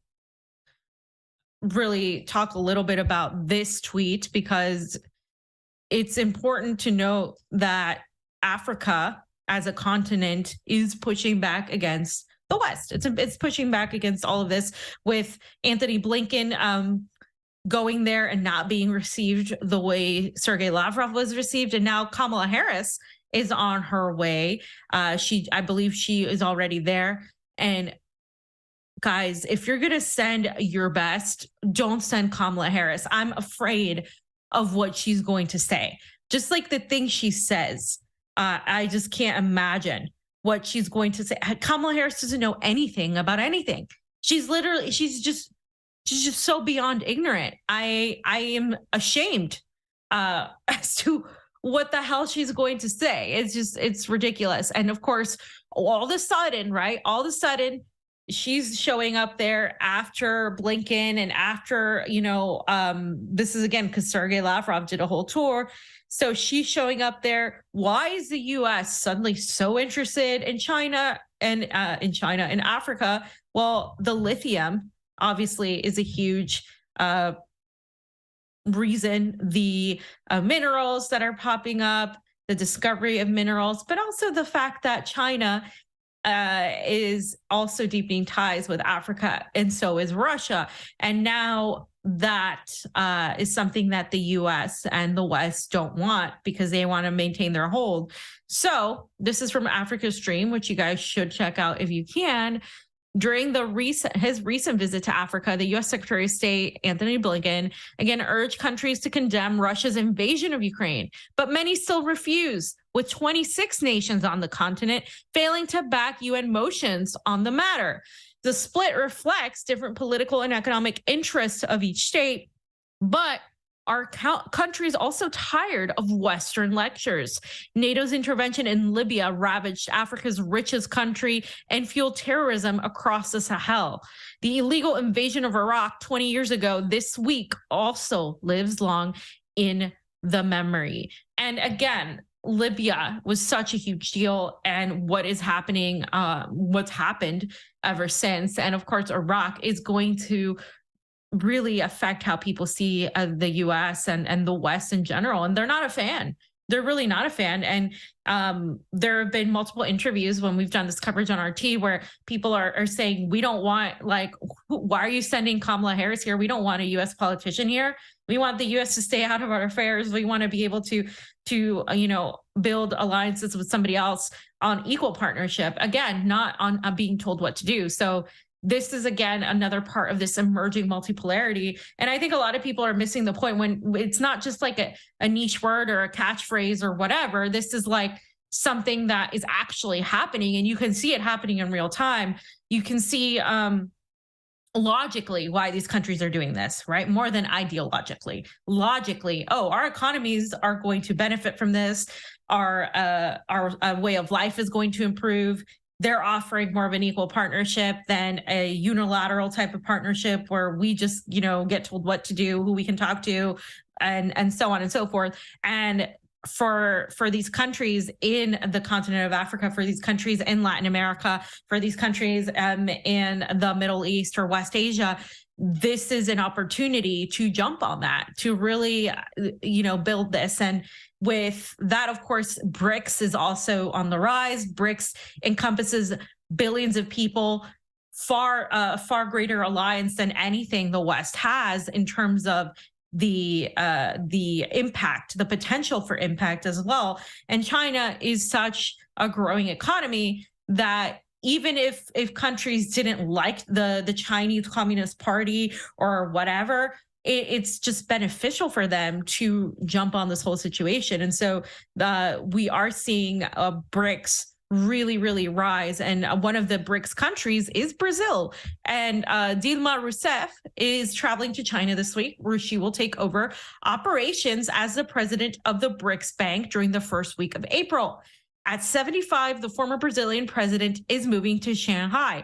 really talk a little bit about this tweet, because it's important to note that Africa as a continent is pushing back against the West. It's pushing back against all of this, with Anthony Blinken going there and not being received the way Sergei Lavrov was received. And now Kamala Harris is on her way. I believe she is already there. And guys, if you're going to send your best, don't send Kamala Harris. I'm afraid of what she's going to say. Just like the things she says. I just can't imagine what she's going to say. Kamala Harris doesn't know anything about anything. She's just so beyond ignorant. I am ashamed as to what the hell she's going to say. It's ridiculous. And of course, all of a sudden, she's showing up there after Blinken and after, this is again because Sergei Lavrov did a whole tour. So she's showing up there. Why is the U.S. suddenly so interested in China and in Africa? Well, the lithium obviously is a huge reason. The minerals that are popping up, the discovery of minerals, but also the fact that China is also deepening ties with Africa, and so is Russia. And now that is something that the U.S. and the West don't want, because they want to maintain their hold. So this is from Africa Stream, which you guys should check out if you can. During his recent visit to Africa, the U.S. Secretary of State Anthony Blinken again urged countries to condemn Russia's invasion of Ukraine, but many still refuse, with 26 nations on the continent failing to back UN motions on the matter. The split reflects different political and economic interests of each state, but our country is also tired of Western lectures. NATO's intervention in Libya ravaged Africa's richest country and fueled terrorism across the Sahel. The illegal invasion of Iraq 20 years ago this week also lives long in the memory. And again, Libya was such a huge deal, and what is happening, what's happened ever since. And of course, Iraq is going to really affect how people see the U.S. and the West in general. And they're not a fan. They're really not a fan. And there have been multiple interviews when we've done this coverage on RT where people are saying, we don't want, like, why are you sending Kamala Harris here? We don't want a U.S. politician here. We want the U.S. to stay out of our affairs. We want to be able to build alliances with somebody else on equal partnership. Again, not on being told what to do. So this is, again, another part of this emerging multipolarity. And I think a lot of people are missing the point when it's not just like a niche word or a catchphrase or whatever. This is like something that is actually happening, and you can see it happening in real time. You can see logically why these countries are doing this, right? More than ideologically. Logically, our economies are going to benefit from this. Our way of life is going to improve. they're offering more of an equal partnership than a unilateral type of partnership where we just, get told what to do, who we can talk to, and so on and so forth. And for these countries in the continent of Africa, for these countries in Latin America, for these countries in the Middle East or West Asia, this is an opportunity to jump on that, to really, build this. And with that, of course, BRICS is also on the rise. BRICS encompasses billions of people, far greater alliance than anything the West has in terms of the impact, the potential for impact as well. And China is such a growing economy that even if countries didn't like the Chinese Communist Party or whatever, it's just beneficial for them to jump on this whole situation. And so we are seeing BRICS really, really rise. And one of the BRICS countries is Brazil. And Dilma Rousseff is traveling to China this week, where she will take over operations as the president of the BRICS Bank during the first week of April. At 75, the former Brazilian president is moving to Shanghai.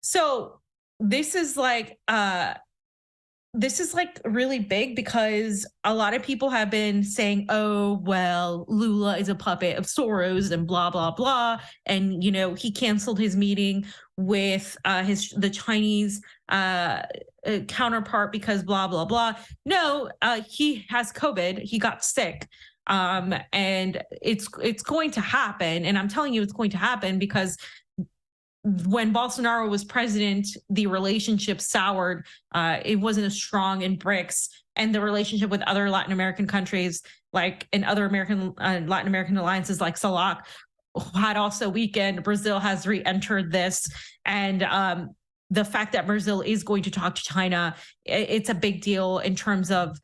So this is like really big, because a lot of people have been saying, oh, well, Lula is a puppet of Soros and blah, blah, blah. And, he canceled his meeting with the Chinese counterpart because blah, blah, blah. No, he has COVID. He got sick. And it's going to happen. And I'm telling you, it's going to happen because when Bolsonaro was president, the relationship soured. It wasn't as strong in BRICS, and the relationship with other Latin American countries, like in other Latin American alliances like CELAC, had also weakened. Brazil has re-entered this, and the fact that Brazil is going to talk to China, it's a big deal in terms of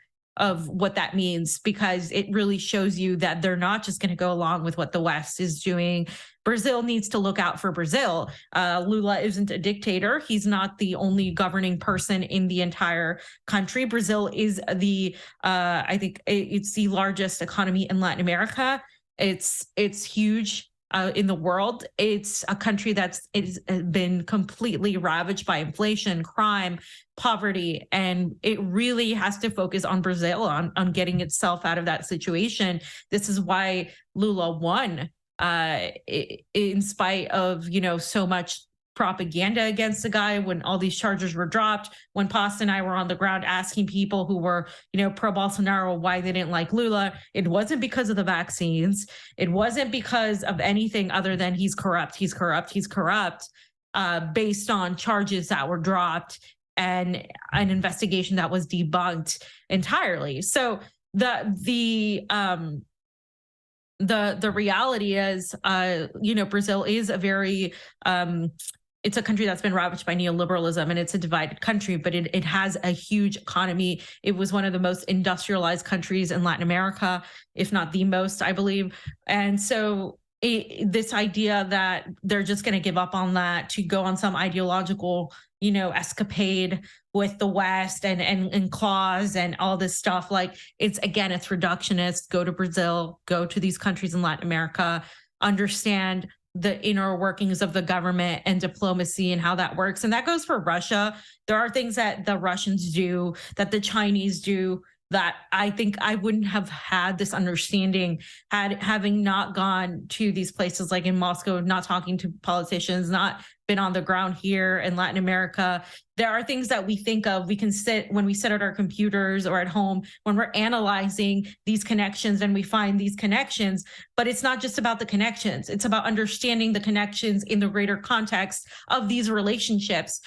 what that means, because it really shows you that they're not just going to go along with what the West is doing. Brazil needs to look out for Brazil. Lula isn't a dictator. He's not the only governing person in the entire country. Brazil is I think it's the largest economy in Latin America. It's huge in the world. It's a country that's been completely ravaged by inflation, crime, poverty, and it really has to focus on Brazil, on getting itself out of that situation. This is why Lula won, in spite of, so much propaganda against the guy, when all these charges were dropped, when Pasta and I were on the ground asking people who were, pro-Bolsonaro why they didn't like Lula. It wasn't because of the vaccines. It wasn't because of anything other than he's corrupt, based on charges that were dropped and an investigation that was debunked entirely. So the reality is, Brazil is a very, it's a country that's been ravaged by neoliberalism, and it's a divided country, but it has a huge economy. It was one of the most industrialized countries in Latin America, if not the most, I believe. And so this idea that they're just going to give up on that to go on some ideological, escapade with the West and clause and all this stuff, it's reductionist. Go to Brazil, go to these countries in Latin America, understand the inner workings of the government and diplomacy and how that works. And that goes for Russia. There are things that the Russians do, that the Chinese do, that I think I wouldn't have had this understanding having not gone to these places like in Moscow, not talking to politicians, not been on the ground here in Latin America. There are things that we think of, when we sit at our computers or at home, when we're analyzing these connections and we find these connections, but it's not just about the connections. It's about understanding the connections in the greater context of these relationships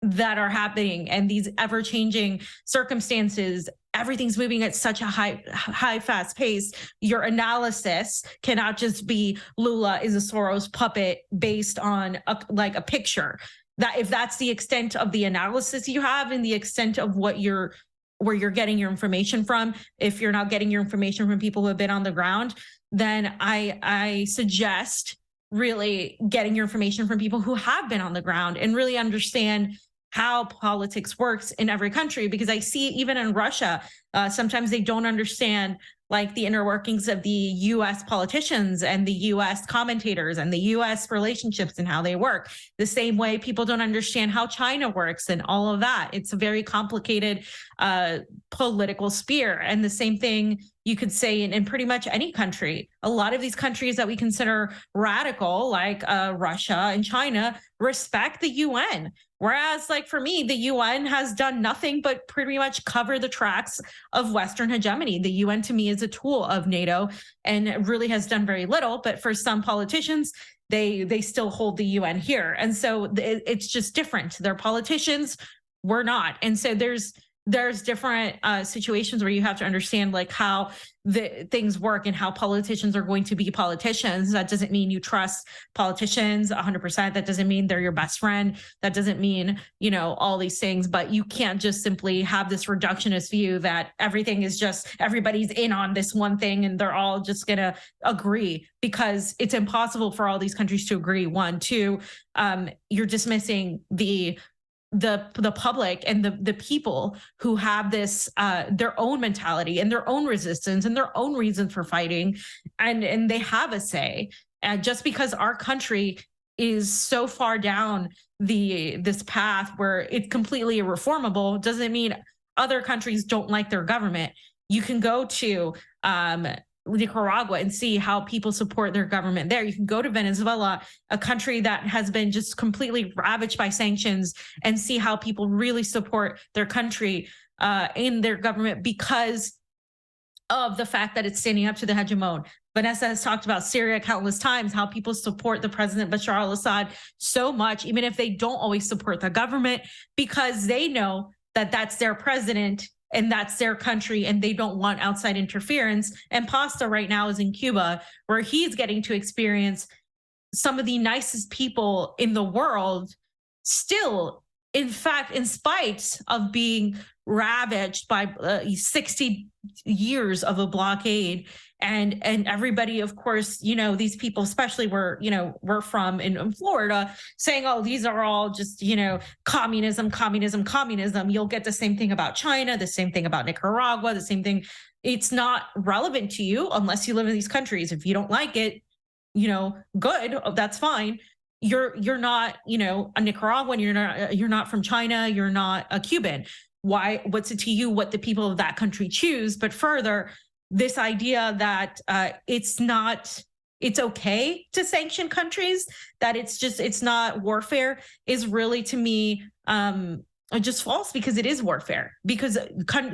that are happening and these ever-changing circumstances. Everything's moving at such a high, fast pace. Your analysis cannot just be Lula is a Soros puppet based on a picture. That if that's the extent of the analysis you have and the extent of where you're getting your information from, if you're not getting your information from people who have been on the ground, then I suggest really getting your information from people who have been on the ground and really understand how politics works in every country, because I see even in Russia, sometimes they don't understand like the inner workings of the US politicians and the US commentators and the US relationships and how they work. The same way people don't understand how China works and all of that. It's a very complicated political sphere. And the same thing you could say in pretty much any country. A lot of these countries that we consider radical, like Russia and China, respect the UN. Whereas, like, for me, the UN has done nothing but pretty much cover the tracks of Western hegemony. The UN, to me, is a tool of NATO and really has done very little. But for some politicians, they still hold the UN here. And so it's just different. They're politicians, we're not. And so there's different situations where you have to understand like how the things work and how politicians are going to be politicians. That doesn't mean you trust politicians 100%. That doesn't mean they're your best friend. That doesn't mean, you know, all these things, but you can't just simply have this reductionist view that everything is just, everybody's in on this one thing and they're all just going to agree, because it's impossible for all these countries to agree. One, two, you're dismissing the public and the people who have this their own mentality and their own resistance and their own reasons for fighting, and they have a say. And just because our country is so far down this path where it's completely irreformable doesn't mean other countries don't like their government. You can go to Nicaragua and see how people support their government there. You can go to Venezuela, a country that has been just completely ravaged by sanctions, and see how people really support their country in their government because of the fact that it's standing up to the hegemon. Vanessa has talked about Syria countless times, how people support the president Bashar al-Assad so much, even if they don't always support the government, because they know that that's their president and that's their country, and they don't want outside interference. And Pasta right now is in Cuba, where he's getting to experience some of the nicest people in the world still, in fact, in spite of being ravaged by 60 years of a blockade. And everybody, of course, you know, these people, especially where, you know, we're from in Florida, saying, oh, these are all just, you know, communism. You'll get the same thing about China, the same thing about Nicaragua, the same thing. It's not relevant to you unless you live in these countries. If you don't like it, you know, good, that's fine. You're not, you know, a Nicaraguan, you're not from China, you're not a Cuban. Why? What's it to you what the people of that country choose? But further, this idea that it's okay to sanction countries, that it's not warfare, is really, to me, just false, because it is warfare, because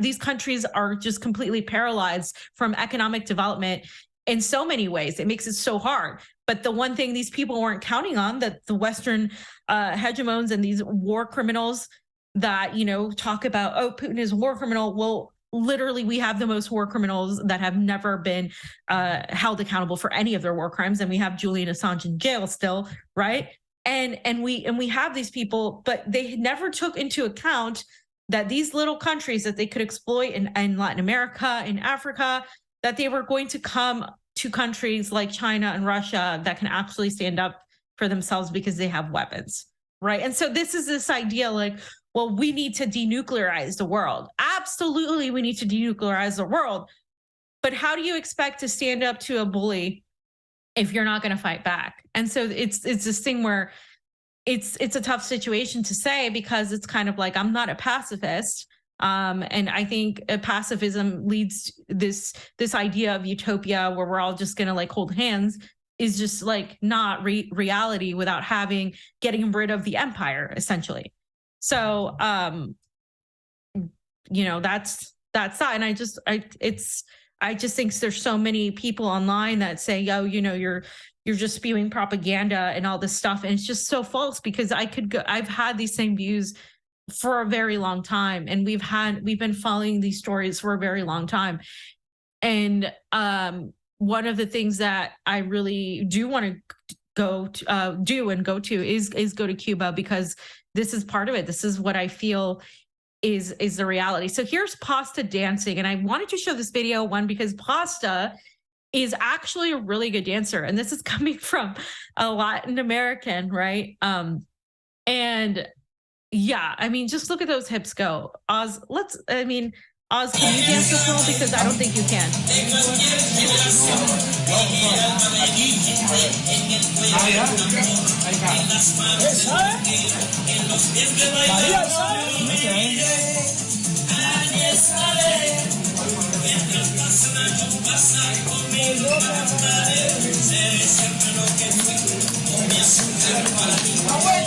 these countries are just completely paralyzed from economic development in so many ways. It makes it so hard. But the one thing these people weren't counting on, that the Western hegemons and these war criminals that, you know, talk about, oh, Putin is a war criminal. Well, literally, we have the most war criminals that have never been held accountable for any of their war crimes, and we have Julian Assange in jail still, right? And we have these people, but they never took into account that these little countries that they could exploit in Latin America, in Africa, that they were going to come to countries like China and Russia that can actually stand up for themselves because they have weapons, right? And so this is this idea like, well, we need to denuclearize the world. Absolutely, we need to denuclearize the world. But how do you expect to stand up to a bully if you're not going to fight back? And so it's this thing where it's a tough situation to say, because it's kind of like, I'm not a pacifist. And I think pacifism leads this idea of utopia where we're all just going to like hold hands, is just like not reality without getting rid of the empire, essentially. So, you know, that's that. And I just think there's so many people online that say, oh, you know, you're just spewing propaganda and all this stuff. And it's just so false, because I've had these same views for a very long time. And we've been following these stories for a very long time. And one of the things that I really do want to go to is go to Cuba, because this is part of it. This is what I feel is the reality. So here's Pasta dancing. And I wanted to show this video, one, because Pasta is actually a really good dancer. And this is coming from a Latin American, right? And yeah, I mean, just look at those hips go. Oz, Oz, can you dance as well? Because I don't think you can.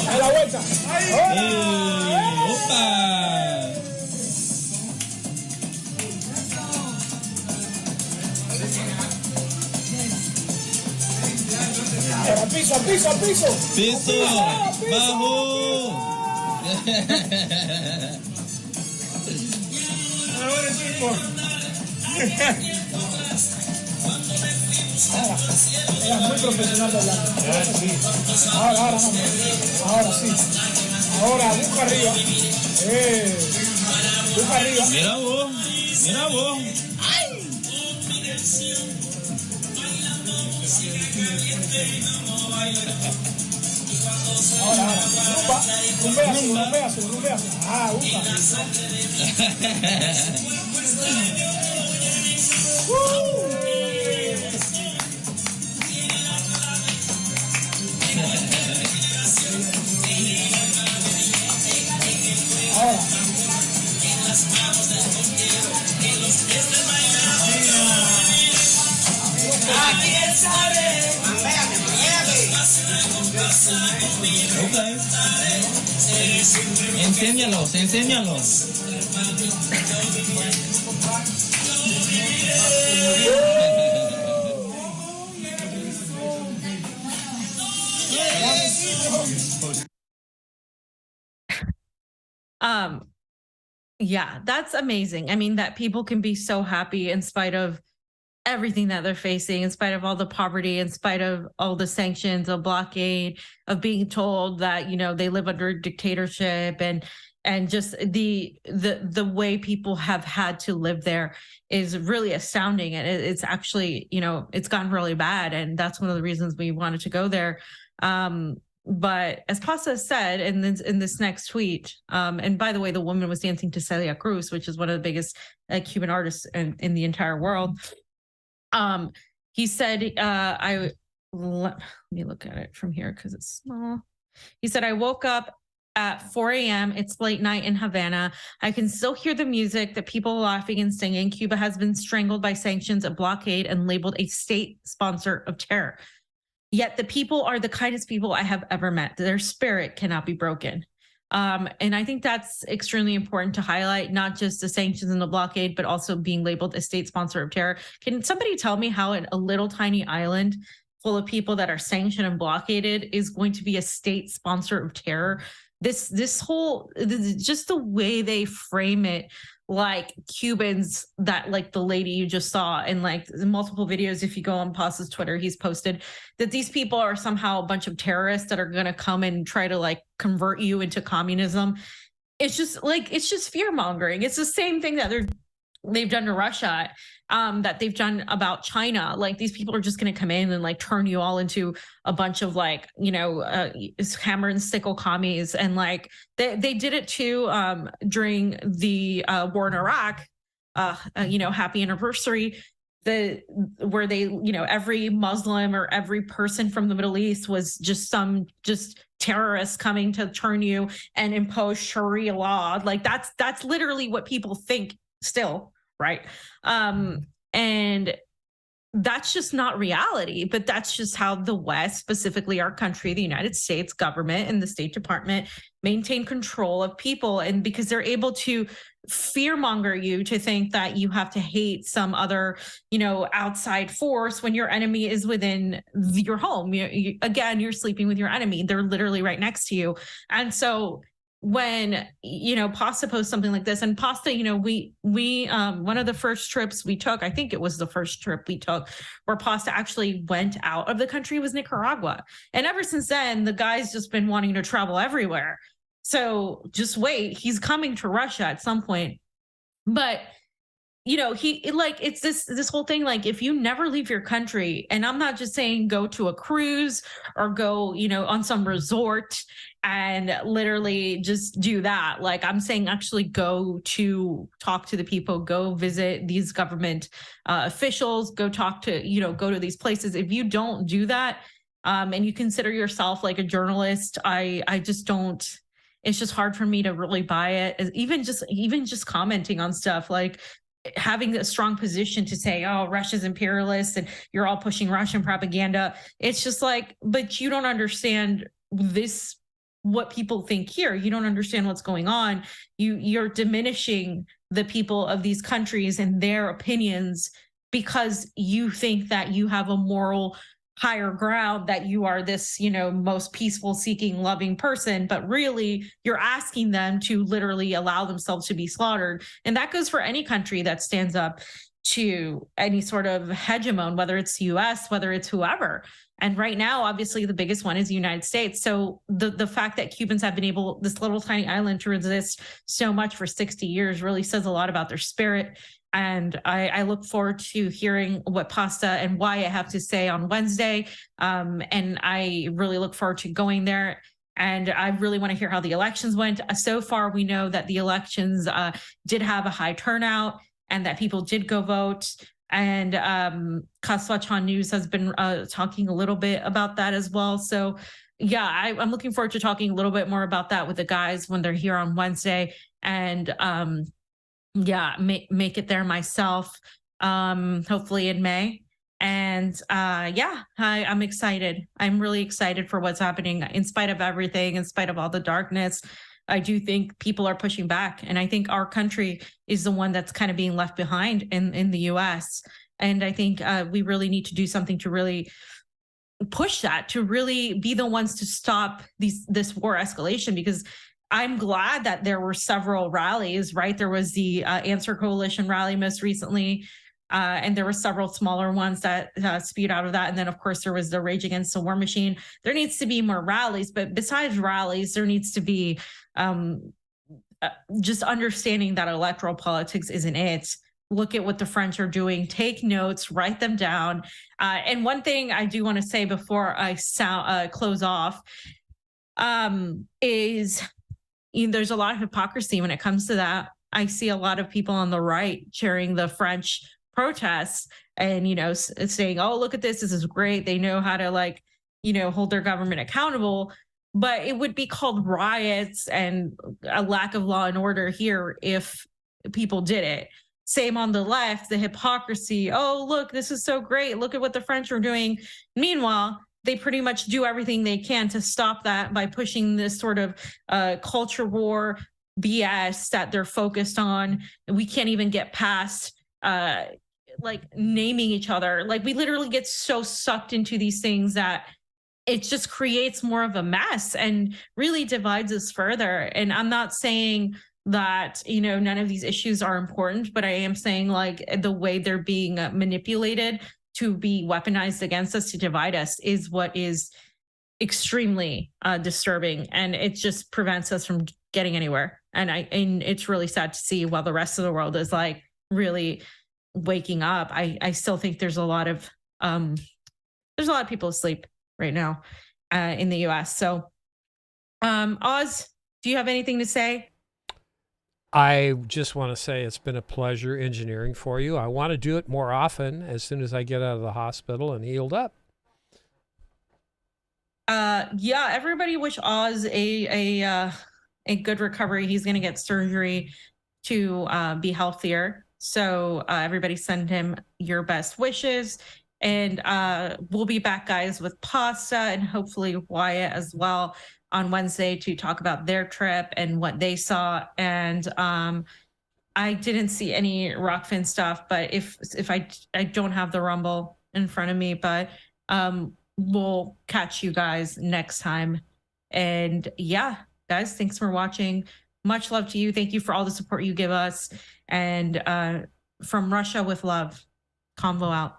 A la vuelta. ¡Opa! Al piso, al piso, al piso. Piso, bajo. Ahora, chico. Era muy profesional hablando. Ahora, ahora sí. Ahora, busca arriba. Busca arriba. Mira vos, mira vos. Ahora, rumbeaselo. Ah, busca. Ahora. Okay. Enséñalos, enséñalos. Yeah, that's amazing. I mean, that people can be so happy in spite of everything that they're facing, in spite of all the poverty, in spite of all the sanctions, a blockade, of being told that, you know, they live under a dictatorship, and just the way people have had to live there is really astounding. And it's actually, you know, it's gotten really bad. And that's one of the reasons we wanted to go there. But as Pasta said in this next tweet, and by the way, the woman was dancing to Celia Cruz, which is one of the biggest Cuban artists in the entire world. He said, let me look at it from here because it's small. He said, I woke up at 4 a.m. It's late night in Havana. I can still hear the music, the people laughing and singing. Cuba has been strangled by sanctions, a blockade, and labeled a state sponsor of terror. Yet the people are the kindest people I have ever met. Their spirit cannot be broken. And I think that's extremely important to highlight, not just the sanctions and the blockade, but also being labeled a state sponsor of terror. Can somebody tell me how a little tiny island full of people that are sanctioned and blockaded is going to be a state sponsor of terror? This whole, just the way they frame it, like Cubans, that like the lady you just saw, and like multiple videos, if you go on Pasta's Twitter, he's posted that these people are somehow a bunch of terrorists that are going to come and try to like convert you into communism. It's just fear mongering. It's the same thing that they've done to Russia, that they've done about China. Like, these people are just going to come in and like turn you all into a bunch of like, you know, hammer and sickle commies. And like they did it too during the war in Iraq. You know, happy anniversary. Where they, you know, every Muslim or every person from the Middle East was just terrorists coming to turn you and impose Sharia law. Like that's literally what people think still, right? And that's just not reality, but that's just how the West, specifically our country, the United States government and the State Department, maintain control of people. And because they're able to fearmonger you to think that you have to hate some other, you know, outside force when your enemy is within your home. Again, you're sleeping with your enemy. They're literally right next to you. And so when, you know, Pasta posts something like this, and Pasta, you know, we one of the first trips we took, I think it was the first trip we took where Pasta actually went out of the country, was Nicaragua. And ever since then, the guy's just been wanting to travel everywhere. So just wait, he's coming to Russia at some point. But it's this whole thing, like, if you never leave your country, and I'm not just saying go to a cruise or go, on some resort and literally just do that. Like, I'm saying actually go to talk to the people, go visit these government officials, go talk to, go to these places. If you don't do that, and you consider yourself like a journalist, I just don't. It's just hard for me to really buy it. Even just commenting on stuff, like having a strong position to say, oh, Russia's imperialist and you're all pushing Russian propaganda. It's just like, but you don't understand what people think here. You don't understand what's going on. You're diminishing the people of these countries and their opinions because you think that you have a moral higher ground, that you are this, most peaceful, seeking, loving person, but really you're asking them to literally allow themselves to be slaughtered. And that goes for any country that stands up to any sort of hegemon, whether it's the US, whether it's whoever. And right now, obviously, the biggest one is the United States. So the fact that Cubans have been able, this little tiny island, to resist so much for 60 years really says a lot about their spirit. And I look forward to hearing what Pasta and Wyatt have to say on Wednesday. And I really look forward to going there. And I really want to hear how the elections went. So far, we know that the elections did have a high turnout and that people did go vote. And Kaswachan News has been talking a little bit about that as well. So yeah, I'm looking forward to talking a little bit more about that with the guys when they're here on Wednesday. And make it there myself, hopefully in May. And I'm excited. I'm really excited for what's happening in spite of everything, in spite of all the darkness. I do think people are pushing back. And I think our country is the one that's kind of being left behind in the US. And I think we really need to do something to really push that, to really be the ones to stop this war escalation, because I'm glad that there were several rallies, right? There was the Answer Coalition rally most recently, and there were several smaller ones that spewed out of that. And then, of course, there was the Rage Against the War Machine. There needs to be more rallies, but besides rallies, there needs to be just understanding that electoral politics isn't it. Look at what the French are doing. Take notes, write them down. And one thing I do want to say before I close off is, there's a lot of hypocrisy when it comes to that. I see a lot of people on the right cheering the French protests and, saying, oh, look at this. This is great. They know how to hold their government accountable. But it would be called riots and a lack of law and order here if people did it. Same on the left, the hypocrisy. Oh, look, this is so great. Look at what the French are doing. Meanwhile, they pretty much do everything they can to stop that by pushing this sort of culture war BS that they're focused on. We can't even get past naming each other. Like, we literally get so sucked into these things that it just creates more of a mess and really divides us further. And I'm not saying that, none of these issues are important, but I am saying the way they're being manipulated to be weaponized against us, to divide us, is what is extremely disturbing. And it just prevents us from getting anywhere. And it's really sad to see while the rest of the world is really waking up. I still think there's a lot of people asleep right now in the US. So Oz, do you have anything to say? I just want to say it's been a pleasure engineering for you. I want to do it more often as soon as I get out of the hospital and healed up. Everybody wish Oz a good recovery. He's going to get surgery to be healthier. So everybody send him your best wishes. And we'll be back, guys, with Pasta and hopefully Wyatt as well on Wednesday to talk about their trip and what they saw. And I didn't see any Rockfin stuff, but if I don't have the Rumble in front of me, but we'll catch you guys next time. And yeah, guys, thanks for watching. Much love to you. Thank you for all the support you give us. And from Russia with love, Convo out.